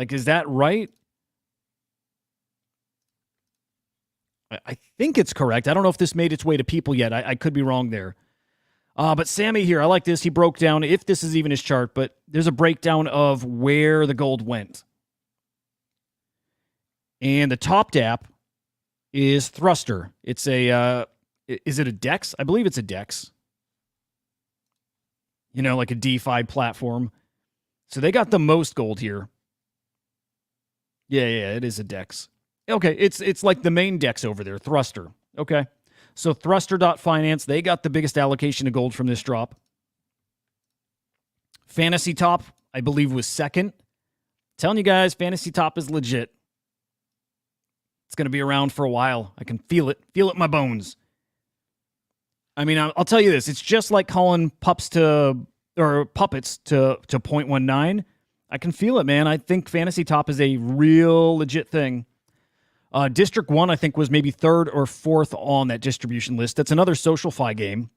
Is that right? I think it's correct. I don't know if this made its way to people yet. I could be wrong there. But Sammy here, I like this. He broke down, if this is even his chart, but there's a breakdown of where the gold went. And the top dApp is Thruster. It's a, is it a DEX? I believe it's a DEX. You know, like a DeFi platform. So they got the most gold here. Yeah, it is a DEX. Okay, it's like the main DEX over there, Thruster. Okay. So Thruster.finance, they got the biggest allocation of gold from this drop. Fantasy Top, I believe, was second. Telling you guys, Fantasy Top is legit. It's going to be around for a while. I can feel it in my bones. I mean, I'll tell you this. It's just like calling puppets to 0.19. I can feel it, man. I think Fantasy Top is a real legit thing. District 1, I think, was maybe third or fourth on that distribution list. That's another SocialFi game.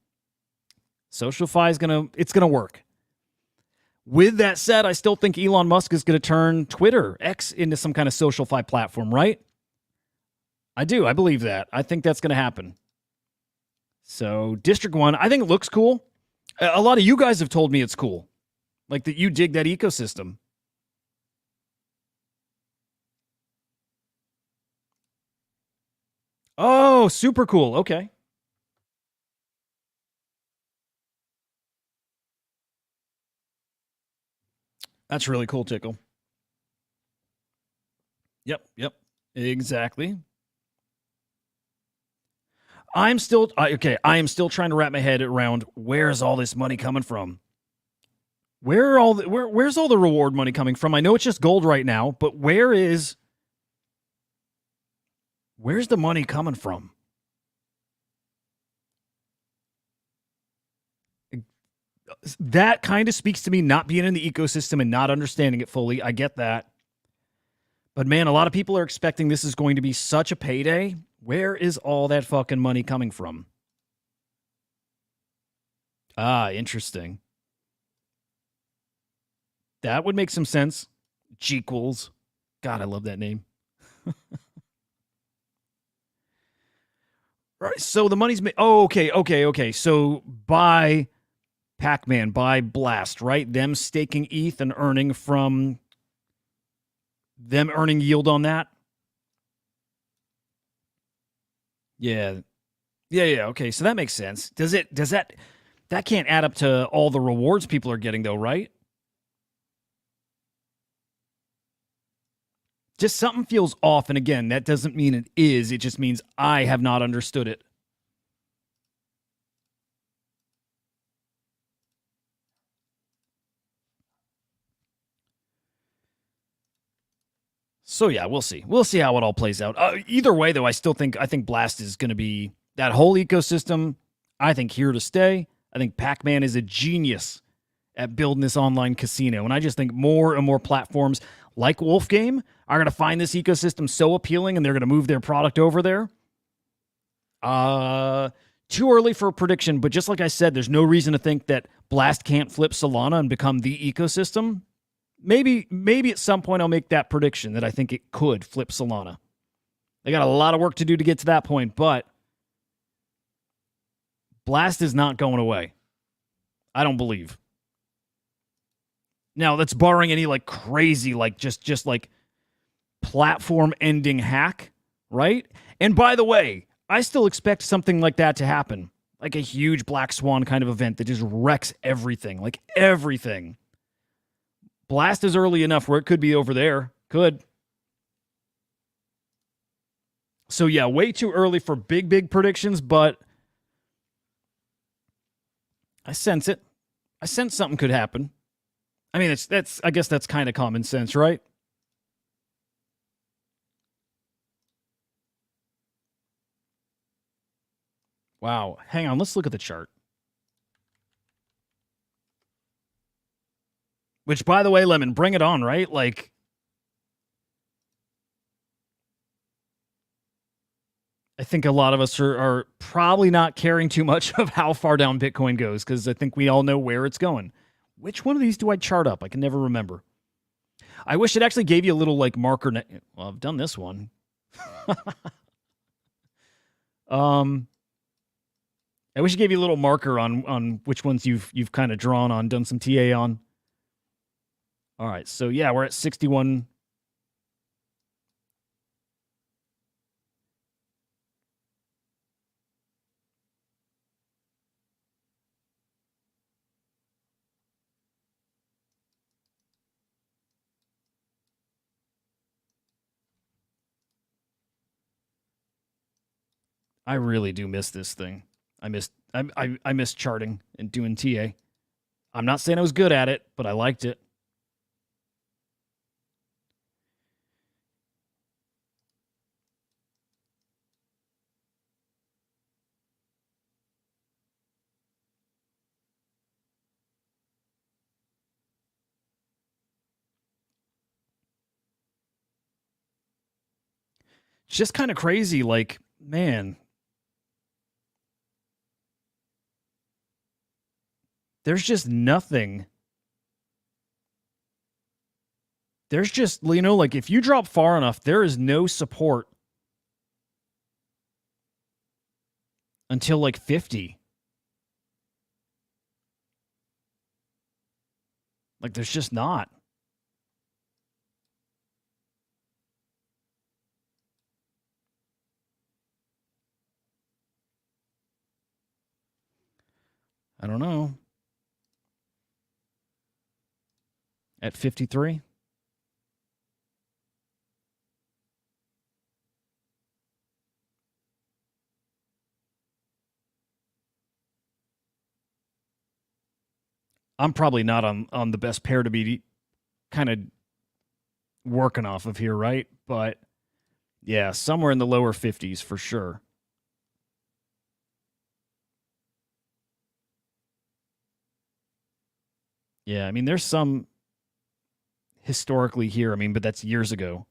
SocialFi is going to work. With that said, I still think Elon Musk is going to turn Twitter, X, into some kind of SocialFi platform, right? I do. I believe that. I think that's going to happen. So District 1, I think it looks cool. A lot of you guys have told me it's cool. Like that you dig that ecosystem. Oh, super cool. Okay. That's really cool, Tickle. Yep. Exactly. I am still trying to wrap my head around where's all this money coming from? Where's all the reward money coming from? I know it's just gold right now, but where's the money coming from? That kind of speaks to me not being in the ecosystem and not understanding it fully. I get that. But man, a lot of people are expecting this is going to be such a payday. Where is all that fucking money coming from? Ah, interesting. That would make some sense. Jequels. God, I love that name. Right. So the money's made. Oh, okay. So by Pac-Man, by Blast, right? Them staking ETH and earning from them earning yield on that. Yeah. Okay. So that makes sense. Does that can't add up to all the rewards people are getting though, right? Just something feels off. And again, that doesn't mean it is. It just means I have not understood it. So yeah, we'll see. We'll see how it all plays out. Either way, though, I think Blast is going to be that whole ecosystem. I think here to stay. I think Pac-Man is a genius at building this online casino, and I just think more and more platforms like Wolf Game are going to find this ecosystem so appealing, and they're going to move their product over there. Too early for a prediction, but just like I said, there's no reason to think that Blast can't flip Solana and become the ecosystem. Maybe at some point I'll make that prediction that I think it could flip Solana. They got a lot of work to do to get to that point, but Blast is not going away. I don't believe. Now, that's barring any like crazy, like just like platform ending hack, right? And by the way, I still expect something like that to happen. Like a huge Black Swan kind of event that just wrecks everything, like everything. Blast is early enough where it could be over there. Could. So yeah, way too early for big predictions, but I sense it. I sense something could happen. I mean, that's I guess that's kind of common sense, right? Wow. Hang on, let's look at the chart. Which, by the way, Lemon, bring it on, right? Like, I think a lot of us are probably not caring too much of how far down Bitcoin goes because I think we all know where it's going. Which one of these do I chart up? I can never remember. I wish it actually gave you a little like marker. Well, I've done this one. I wish it gave you a little marker on which ones you've kind of drawn on, done some TA on. All right, so yeah, we're at 61. I really do miss this thing. I miss charting and doing TA. I'm not saying I was good at it, but I liked it. It's just kind of crazy. Like, man, there's just nothing. There's just, like if you drop far enough, there is no support until like 50. Like, there's just not. I don't know. At 53? I'm probably not on the best pair to be kind of working off of here, right? But yeah, somewhere in the lower 50s for sure. Yeah, I mean, there's some historically here. I mean, but that's years ago.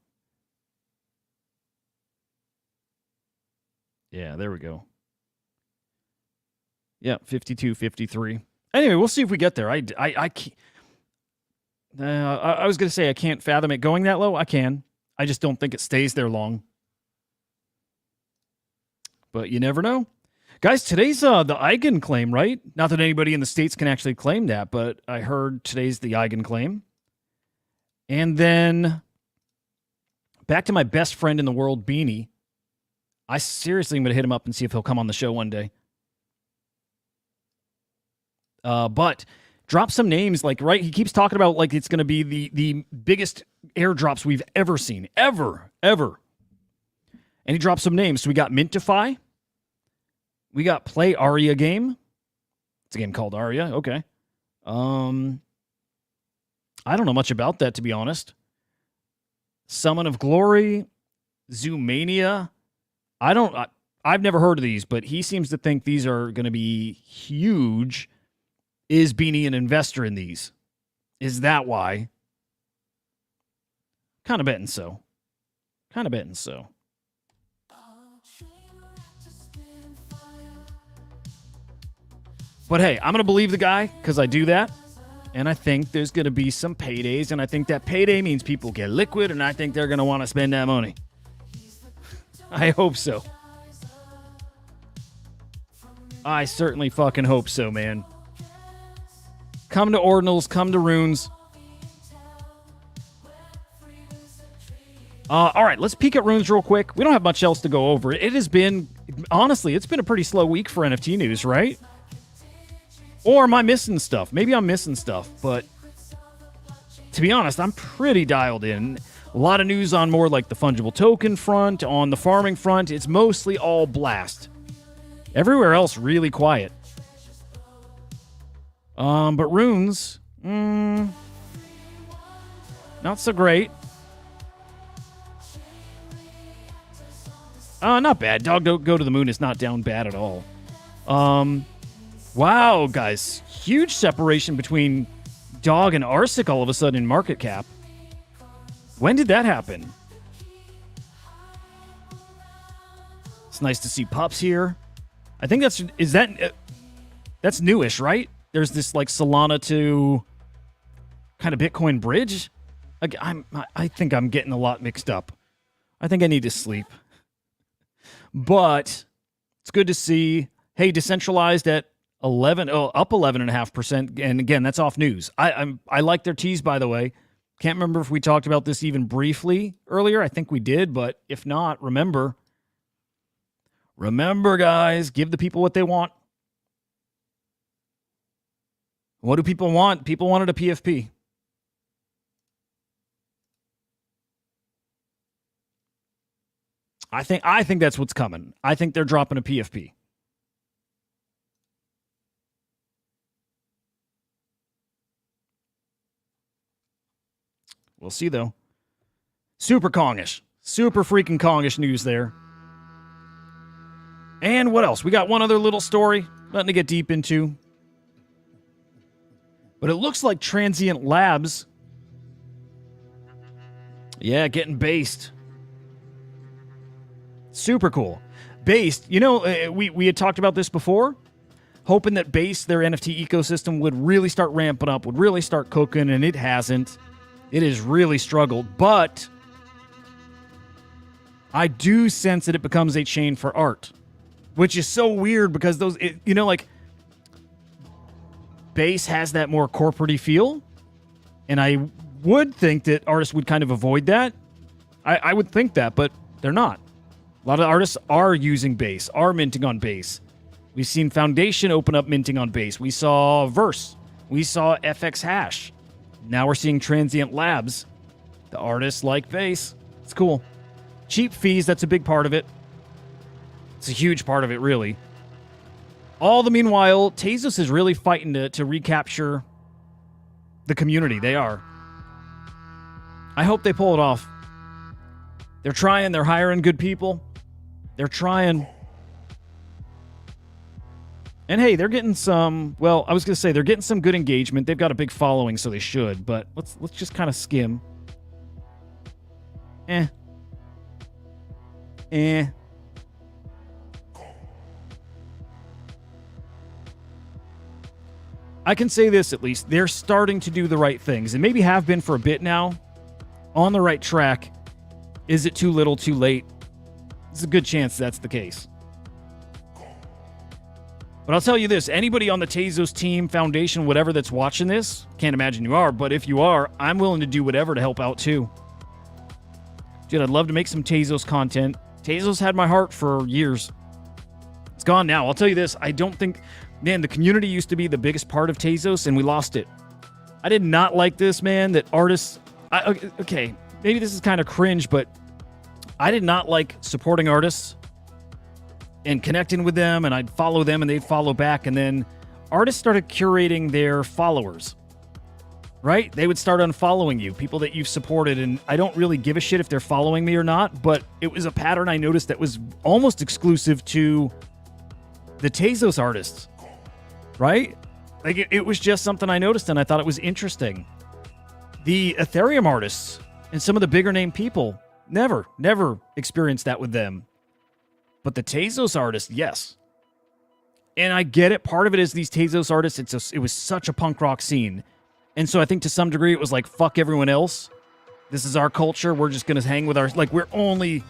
Yeah, there we go. Yeah, 52, 53. Anyway, we'll see if we get there. I was going to say I can't fathom it going that low. I can. I just don't think it stays there long. But you never know. Guys, today's the Eigen claim, right? Not that anybody in the States can actually claim that, but I heard today's the Eigen claim. And then back to my best friend in the world, Beanie. I seriously am going to hit him up and see if he'll come on the show one day. But drop some names, like, right? He keeps talking about like it's going to be the biggest airdrops we've ever seen. Ever. And he dropped some names. So we got Mintify. We got Play Aria Game. It's a game called Aria. Okay. I don't know much about that, to be honest. Summon of Glory. Zoomania. I've never heard of these, but he seems to think these are going to be huge. Is Beanie an investor in these? Is that why? Kind of betting so. But hey, I'm going to believe the guy because I do that. And I think there's going to be some paydays. And I think that payday means people get liquid. And I think they're going to want to spend that money. I hope so. I certainly fucking hope so, man. Come to Ordinals, come to Runes. All right, let's peek at Runes real quick. We don't have much else to go over. It has been, honestly, it's been a pretty slow week for NFT news, right? Or am I missing stuff? Maybe I'm missing stuff, but to be honest, I'm pretty dialed in. A lot of news on more like the fungible token front, on the farming front. It's mostly all blast. Everywhere else, really quiet. But Runes, not so great. Not bad. Dog Don't Go to the Moon is not down bad at all. Wow, guys. Huge separation between Dog and Arsic all of a sudden in market cap. When did that happen? It's nice to see Pups here. I think that's newish, right? There's this like Solana to kind of Bitcoin bridge. I think I'm getting a lot mixed up. I think I need to sleep. But it's good to see. Hey, decentralized at up 11.5%. And again, that's off news. I like their teas, by the way. Can't remember if we talked about this even briefly earlier. I think we did, but if not, remember, guys, give the people what they want. What do people want? People wanted a PFP. I think that's what's coming. I think they're dropping a PFP. We'll see, though. Super Kongish. Super freaking Kongish news there. And what else? We got one other little story. Nothing to get deep into. But it looks like Transient Labs. Yeah, getting based. Super cool. Based. You know, we had talked about this before. Hoping that Base, their NFT ecosystem, would really start ramping up, would really start cooking, and it hasn't. It has really struggled, but I do sense that it becomes a chain for art, which is so weird because those, like, Base has that more corporate-y feel, and I would think that artists would kind of avoid that. I would think that, but they're not. A lot of artists are using Base, are minting on Base. We've seen Foundation open up minting on Base. We saw Verse. We saw FX Hash. Now we're seeing Transient Labs. The artists like Base. It's cool. Cheap fees, that's a big part of it. It's a huge part of it, really. All the meanwhile, Tezos is really fighting to recapture the community. They are. I hope they pull it off. They're trying. They're hiring good people. They're trying. And hey, they're getting some, well, I was going to say they're getting some good engagement. They've got a big following, so they should, but let's just kind of skim. I can say this at least. They're starting to do the right things, and maybe have been for a bit now. On the right track. Is it too little, too late? There's a good chance that's the case. But I'll tell you this, anybody on the Tezos team, foundation, whatever that's watching this, can't imagine you are, but if you are, I'm willing to do whatever to help out too. Dude, I'd love to make some Tezos content. Tezos had my heart for years. It's gone now. I'll tell you this, I don't think, man, the community used to be the biggest part of Tezos, and we lost it. I did not like this, man, that artists, okay, maybe this is kind of cringe, but I did not like supporting artists and connecting with them, and I'd follow them and they'd follow back, and then artists started curating their followers, right? They would start unfollowing you, people that you've supported, and I don't really give a shit if they're following me or not, but it was a pattern I noticed that was almost exclusive to the Tezos artists, right? Like, it was just something I noticed, and I thought it was interesting. The Ethereum artists and some of the bigger name people, never experienced that with them. But the Tezos artists, yes. And I get it. Part of it is these Tezos artists, it was such a punk rock scene. And so I think to some degree it was like, fuck everyone else. This is our culture. We're just going to hang with our... Like, we're only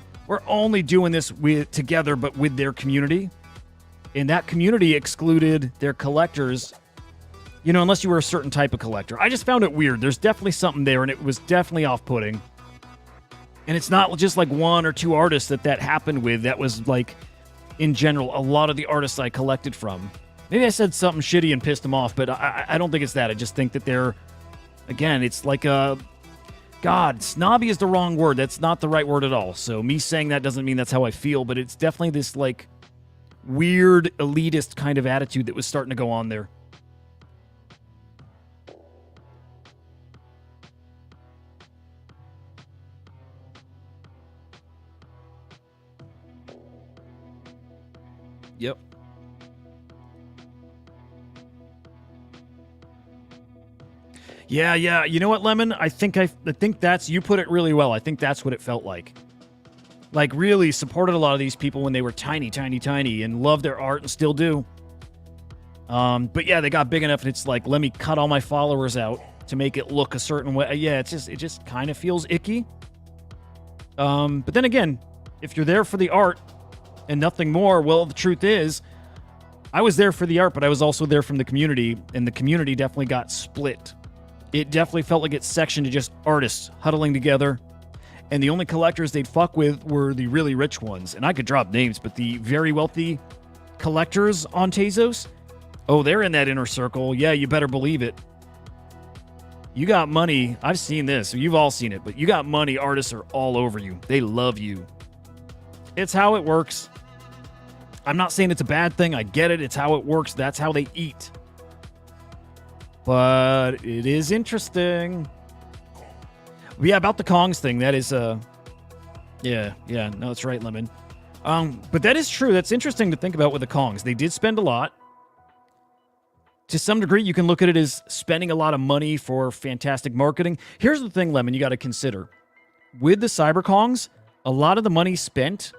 doing this together, but with their community. And that community excluded their collectors, you know, unless you were a certain type of collector. I just found it weird. There's definitely something there, and it was definitely off-putting. And it's not just like one or two artists that happened with. That was like, in general, a lot of the artists I collected from. Maybe I said something shitty and pissed them off, but I don't think it's that. I just think that they're, again, it's like a, God, snobby is the wrong word. That's not the right word at all. So me saying that doesn't mean that's how I feel, but it's definitely this like weird elitist kind of attitude that was starting to go on there. Yep. Yeah. You know what, Lemon? I think that's, you put it really well. I think that's what it felt like. Like, really supported a lot of these people when they were tiny, and loved their art and still do. But yeah, they got big enough and it's like, let me cut all my followers out to make it look a certain way. Yeah, it just kind of feels icky. But then again, if you're there for the art and nothing more, well, the truth is, I was there for the art, but I was also there from the community, and the community definitely got split. It definitely felt like it's sectioned to just artists huddling together, and the only collectors they'd fuck with were the really rich ones. And I could drop names, but the very wealthy collectors on Tezos, oh, they're in that inner circle. Yeah, you better believe it. You got money. I've seen this. You've all seen it, but you got money. Artists are all over you. They love you. It's how it works. I'm not saying it's a bad thing. I get it. It's how it works. That's how they eat. But it is interesting. But yeah, about the Kongs thing. That is, yeah. No, that's right, Lemon. But that is true. That's interesting to think about with the Kongs. They did spend a lot. To some degree, you can look at it as spending a lot of money for fantastic marketing. Here's the thing, Lemon, you got to consider. With the Cyber Kongs, a lot of the money spent,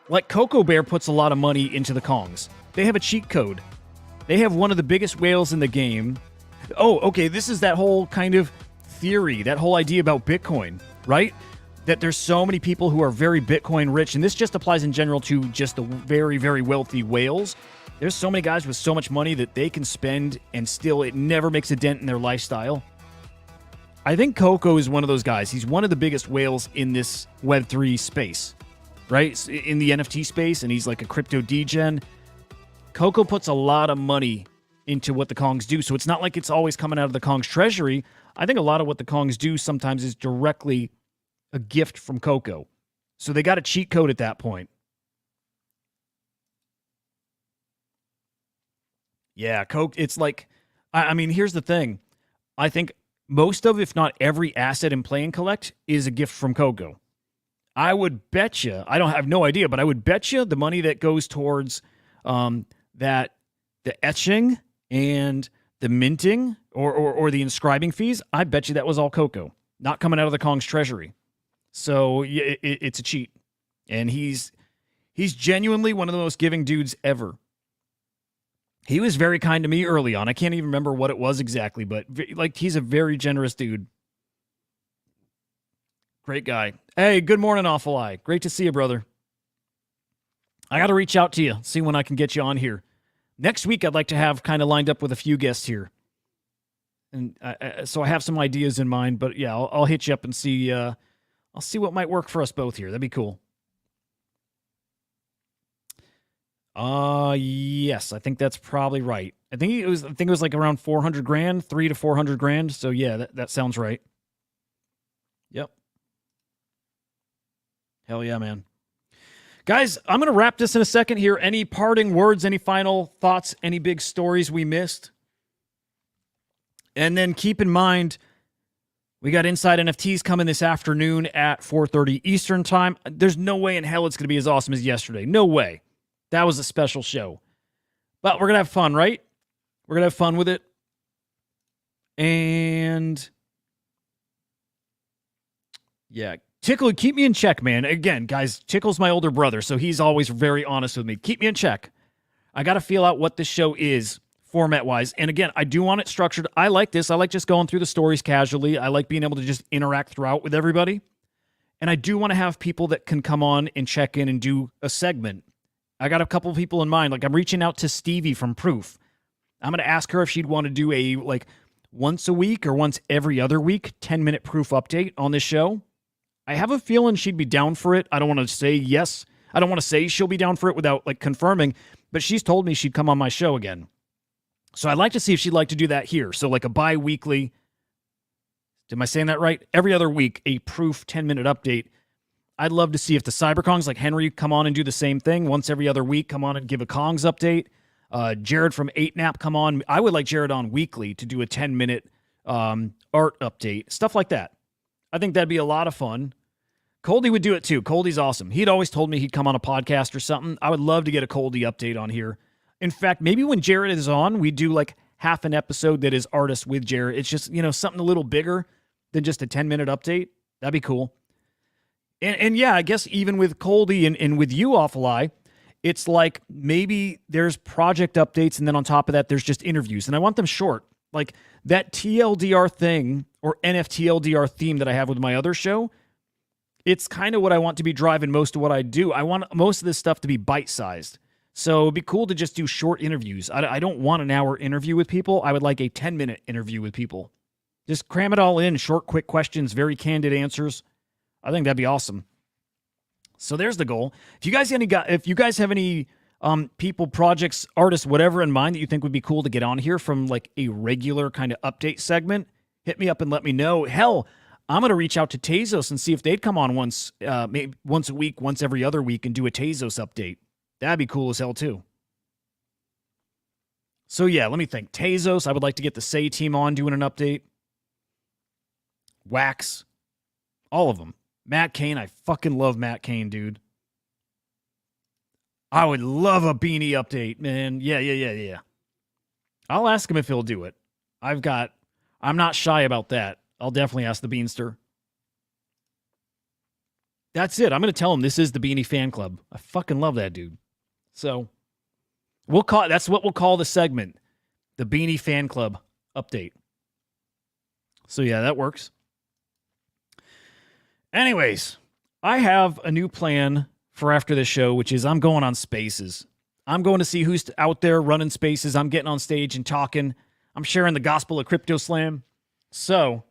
like Cocoa Bear puts a lot of money into the Kongs. They have a cheat code. They have one of the biggest whales in the game. Oh, okay, this is that whole kind of theory, that whole idea about Bitcoin, right? That there's so many people who are very Bitcoin rich, and this just applies in general to just the very, very wealthy whales. There's so many guys with so much money that they can spend and still it never makes a dent in their lifestyle. I think Coco is one of those guys. He's one of the biggest whales in this Web3 space, right? In the NFT space, and he's like a crypto degen. Coco puts a lot of money into what the Kongs do, so it's not like it's always coming out of the Kongs treasury. I think a lot of what the Kongs do sometimes is directly a gift from Coco. So they got a cheat code at that point. Yeah, Coke, it's like, I mean, here's the thing. I think most of, if not every asset in Play and Collect is a gift from Coco. I would bet you, I don't have no idea, but I would bet you the money that goes towards the etching and the minting or the inscribing fees, I bet you that was all Coco, not coming out of the Kong's treasury. So yeah, it's a cheat. And he's genuinely one of the most giving dudes ever. He was very kind to me early on. I can't even remember what it was exactly, but like he's a very generous dude. Great guy. Hey, good morning, Awful Eye. Great to see you, brother. I got to reach out to you, see when I can get you on here. Next week, I'd like to have kind of lined up with a few guests here. And so I have some ideas in mind, but yeah, I'll hit you up and see. I'll see what might work for us both here. That'd be cool. Yes, I think that's probably right. I think it was like around 400 grand, 300 to 400 grand. So yeah, that sounds right. Yep. Hell yeah, man. Guys, I'm going to wrap this in a second here. Any parting words, any final thoughts, any big stories we missed? And then keep in mind, we got Inside NFTs coming this afternoon at 4:30 Eastern time. There's no way in hell it's going to be as awesome as yesterday. No way. That was a special show. But we're going to have fun, right? We're going to have fun with it. And yeah, Tickle, keep me in check, man. Again, guys, Tickle's my older brother, so he's always very honest with me. Keep me in check. I got to feel out what this show is format-wise. And again, I do want it structured. I like this. I like just going through the stories casually. I like being able to just interact throughout with everybody. And I do want to have people that can come on and check in and do a segment. I got a couple of people in mind. Like, I'm reaching out to Stevie from Proof. I'm going to ask her if she'd want to do a, like, once a week or once every other week, 10-minute Proof update on this show. I have a feeling she'd be down for it. I don't want to say yes. I don't want to say she'll be down for it without, like, confirming. But she's told me she'd come on my show again. So I'd like to see if she'd like to do that here. So, like, a bi-weekly, am I saying that right? Every other week, a Proof 10-minute update. I'd love to see if the Cyberkongs like Henry come on and do the same thing. Once every other week, come on and give a Kongs update. Jared from 8nap come on. I would like Jared on weekly to do a 10-minute art update. Stuff like that. I think that'd be a lot of fun. Coldy would do it too. Coldy's awesome. He'd always told me he'd come on a podcast or something. I would love to get a Coldy update on here. In fact, maybe when Jared is on, we do like half an episode that is artist with Jared. It's just, something a little bigger than just a 10-minute update. That'd be cool. And yeah, I guess even with Coldy and with you, Awful Eye, it's like maybe there's project updates and then on top of that, there's just interviews. And I want them short. Like that TLDR thing or NFTLDR theme that I have with my other show, it's kind of what I want to be driving most of what I do. I want most of this stuff to be bite-sized. So it'd be cool to just do short interviews. I don't want an hour interview with people. I would like a 10-minute interview with people. Just cram it all in, short, quick questions, very candid answers. I think that'd be awesome. So there's the goal. If you guys have any people, projects, artists, whatever in mind that you think would be cool to get on here from like a regular kind of update segment, hit me up and let me know. Hell, I'm going to reach out to Tezos and see if they'd come on maybe once a week, once every other week, and do a Tezos update. That'd be cool as hell, too. So, yeah, let me think. Tezos, I would like to get the Say team on doing an update. Wax. All of them. Matt Cain, I fucking love Matt Cain, dude. I would love a Beanie update, man. Yeah. I'll ask him if he'll do it. I'm not shy about that. I'll definitely ask the Beanster. That's it. I'm going to tell him this is the Beanie Fan Club. I fucking love that dude. So, that's what we'll call the segment. The Beanie Fan Club update. So, yeah, that works. Anyways, I have a new plan for after this show, which is I'm going on Spaces. I'm going to see who's out there running Spaces. I'm getting on stage and talking. I'm sharing the gospel of Crypto Slam. So,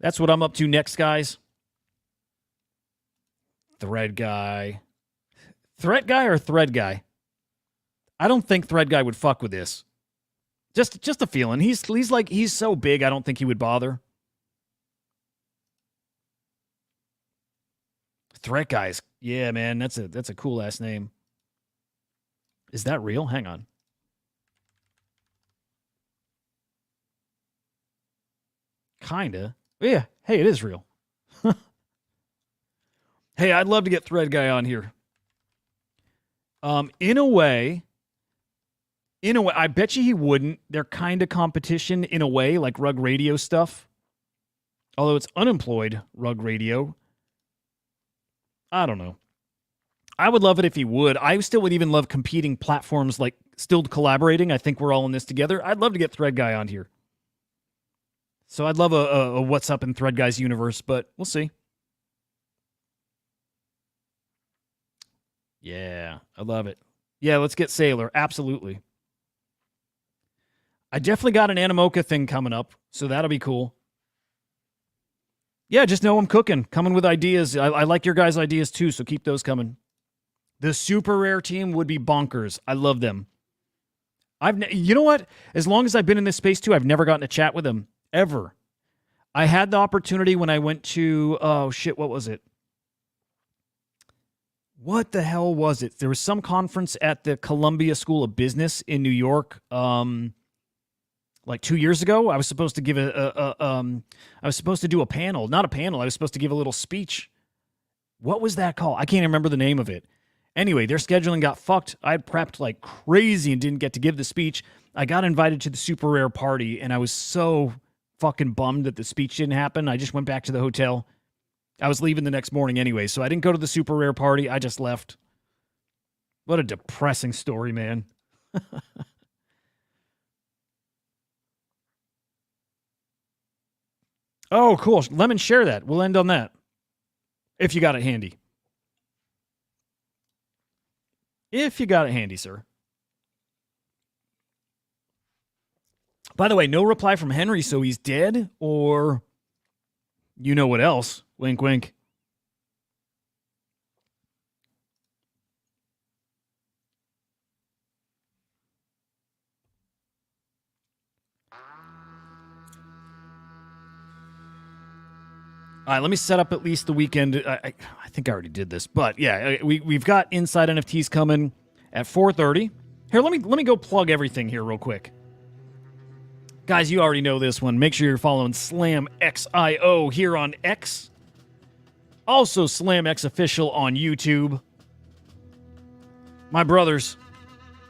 that's what I'm up to next, guys. Thread guy. Threat guy or thread guy? I don't think thread guy would fuck with this. Just a feeling. He's so big, I don't think he would bother. Threat guys. Yeah, man, that's a cool ass name. Is that real? Hang on. Kinda. Yeah. Hey, it is real. Hey, I'd love to get Thread Guy on here. In a way, I bet you he wouldn't. They're kind of competition in a way, like Rug Radio stuff. Although it's unemployed Rug Radio. I don't know. I would love it if he would. I still would even love competing platforms, like still collaborating. I think we're all in this together. I'd love to get Thread Guy on here. So I'd love a What's Up in Thread Guy's universe, but we'll see. Yeah, I love it. Yeah, let's get Sailor. Absolutely. I definitely got an Animoca thing coming up, so that'll be cool. Yeah, just know I'm cooking, coming with ideas. I like your guys' ideas too, so keep those coming. The Super Rare team would be bonkers. I love them. You know what? As long as I've been in this space too, I've never gotten to chat with them. Ever. I had the opportunity when I went to, what was it? What the hell was it? There was some conference at the Columbia School of Business in New York, like 2 years ago. I was supposed to give I was supposed to do a panel. Not a panel. I was supposed to give a little speech. What was that called? I can't remember the name of it. Anyway, their scheduling got fucked. I had prepped like crazy and didn't get to give the speech. I got invited to the Super Rare party, and I was so fucking bummed that the speech didn't happen. I just went back to the hotel. I was leaving the next morning anyway, so I didn't go to the Super Rare party. I just left. What a depressing story, man. Oh, cool. Lemon, share that. We'll end on that. If you got it handy. If you got it handy, sir. By the way, no reply from Henry, so he's dead, or you know what else. Wink, wink. All right, let me set up at least the weekend. I think I already did this, but yeah, we've got Inside NFTs coming at 4:30. Here, let me go plug everything here real quick. Guys, you already know this one. Make sure you're following SlamXIO here on X. Also, SlamX Official on YouTube. My brothers,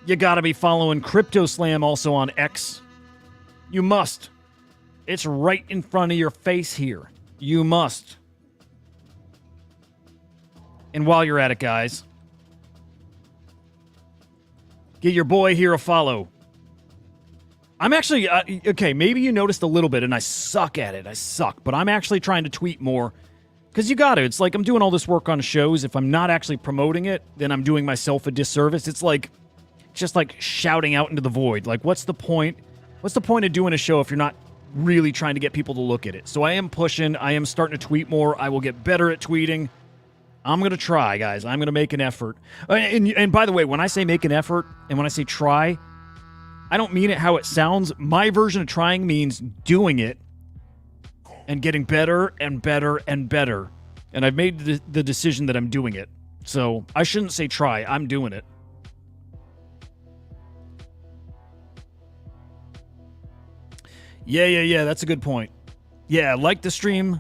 you gotta be following Crypto Slam also on X. You must. It's right in front of your face here. You must. And while you're at it, guys, get your boy here a follow. I'm actually, okay, maybe you noticed a little bit, and I suck at it. I suck. But I'm actually trying to tweet more. Because you got to. It's like I'm doing all this work on shows. If I'm not actually promoting it, then I'm doing myself a disservice. It's like, just like shouting out into the void. Like, what's the point? What's the point of doing a show if you're not really trying to get people to look at it? So I am pushing. I am starting to tweet more. I will get better at tweeting. I'm going to try, guys. I'm going to make an effort. And by the way, when I say make an effort, and when I say try, I don't mean it how it sounds. My version of trying means doing it. and getting better and better and better. And I've made the decision that I'm doing it. So I shouldn't say try. I'm doing it. Yeah. That's a good point. Yeah, like the stream.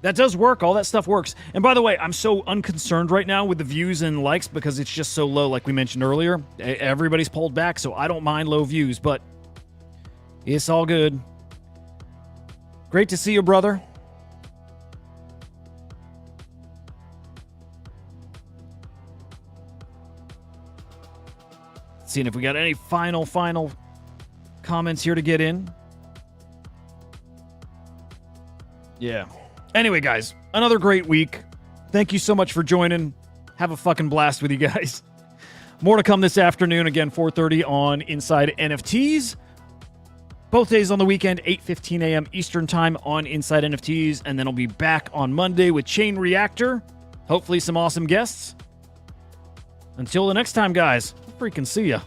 That does work. All that stuff works. And by the way, I'm so unconcerned right now with the views and likes because it's just so low, like we mentioned earlier. Everybody's pulled back, so I don't mind low views, but it's all good. Great to see you, brother. Seeing if we got any final comments here to get in. Yeah. Anyway, guys, another great week. Thank you so much for joining. Have a fucking blast with you guys. More to come this afternoon, again, 4:30 on Inside NFTs. Both days on the weekend, 8:15 a.m. Eastern Time on Inside NFTs, and then I'll be back on Monday with Chain Reactor. Hopefully some awesome guests. Until the next time, guys, freaking see ya.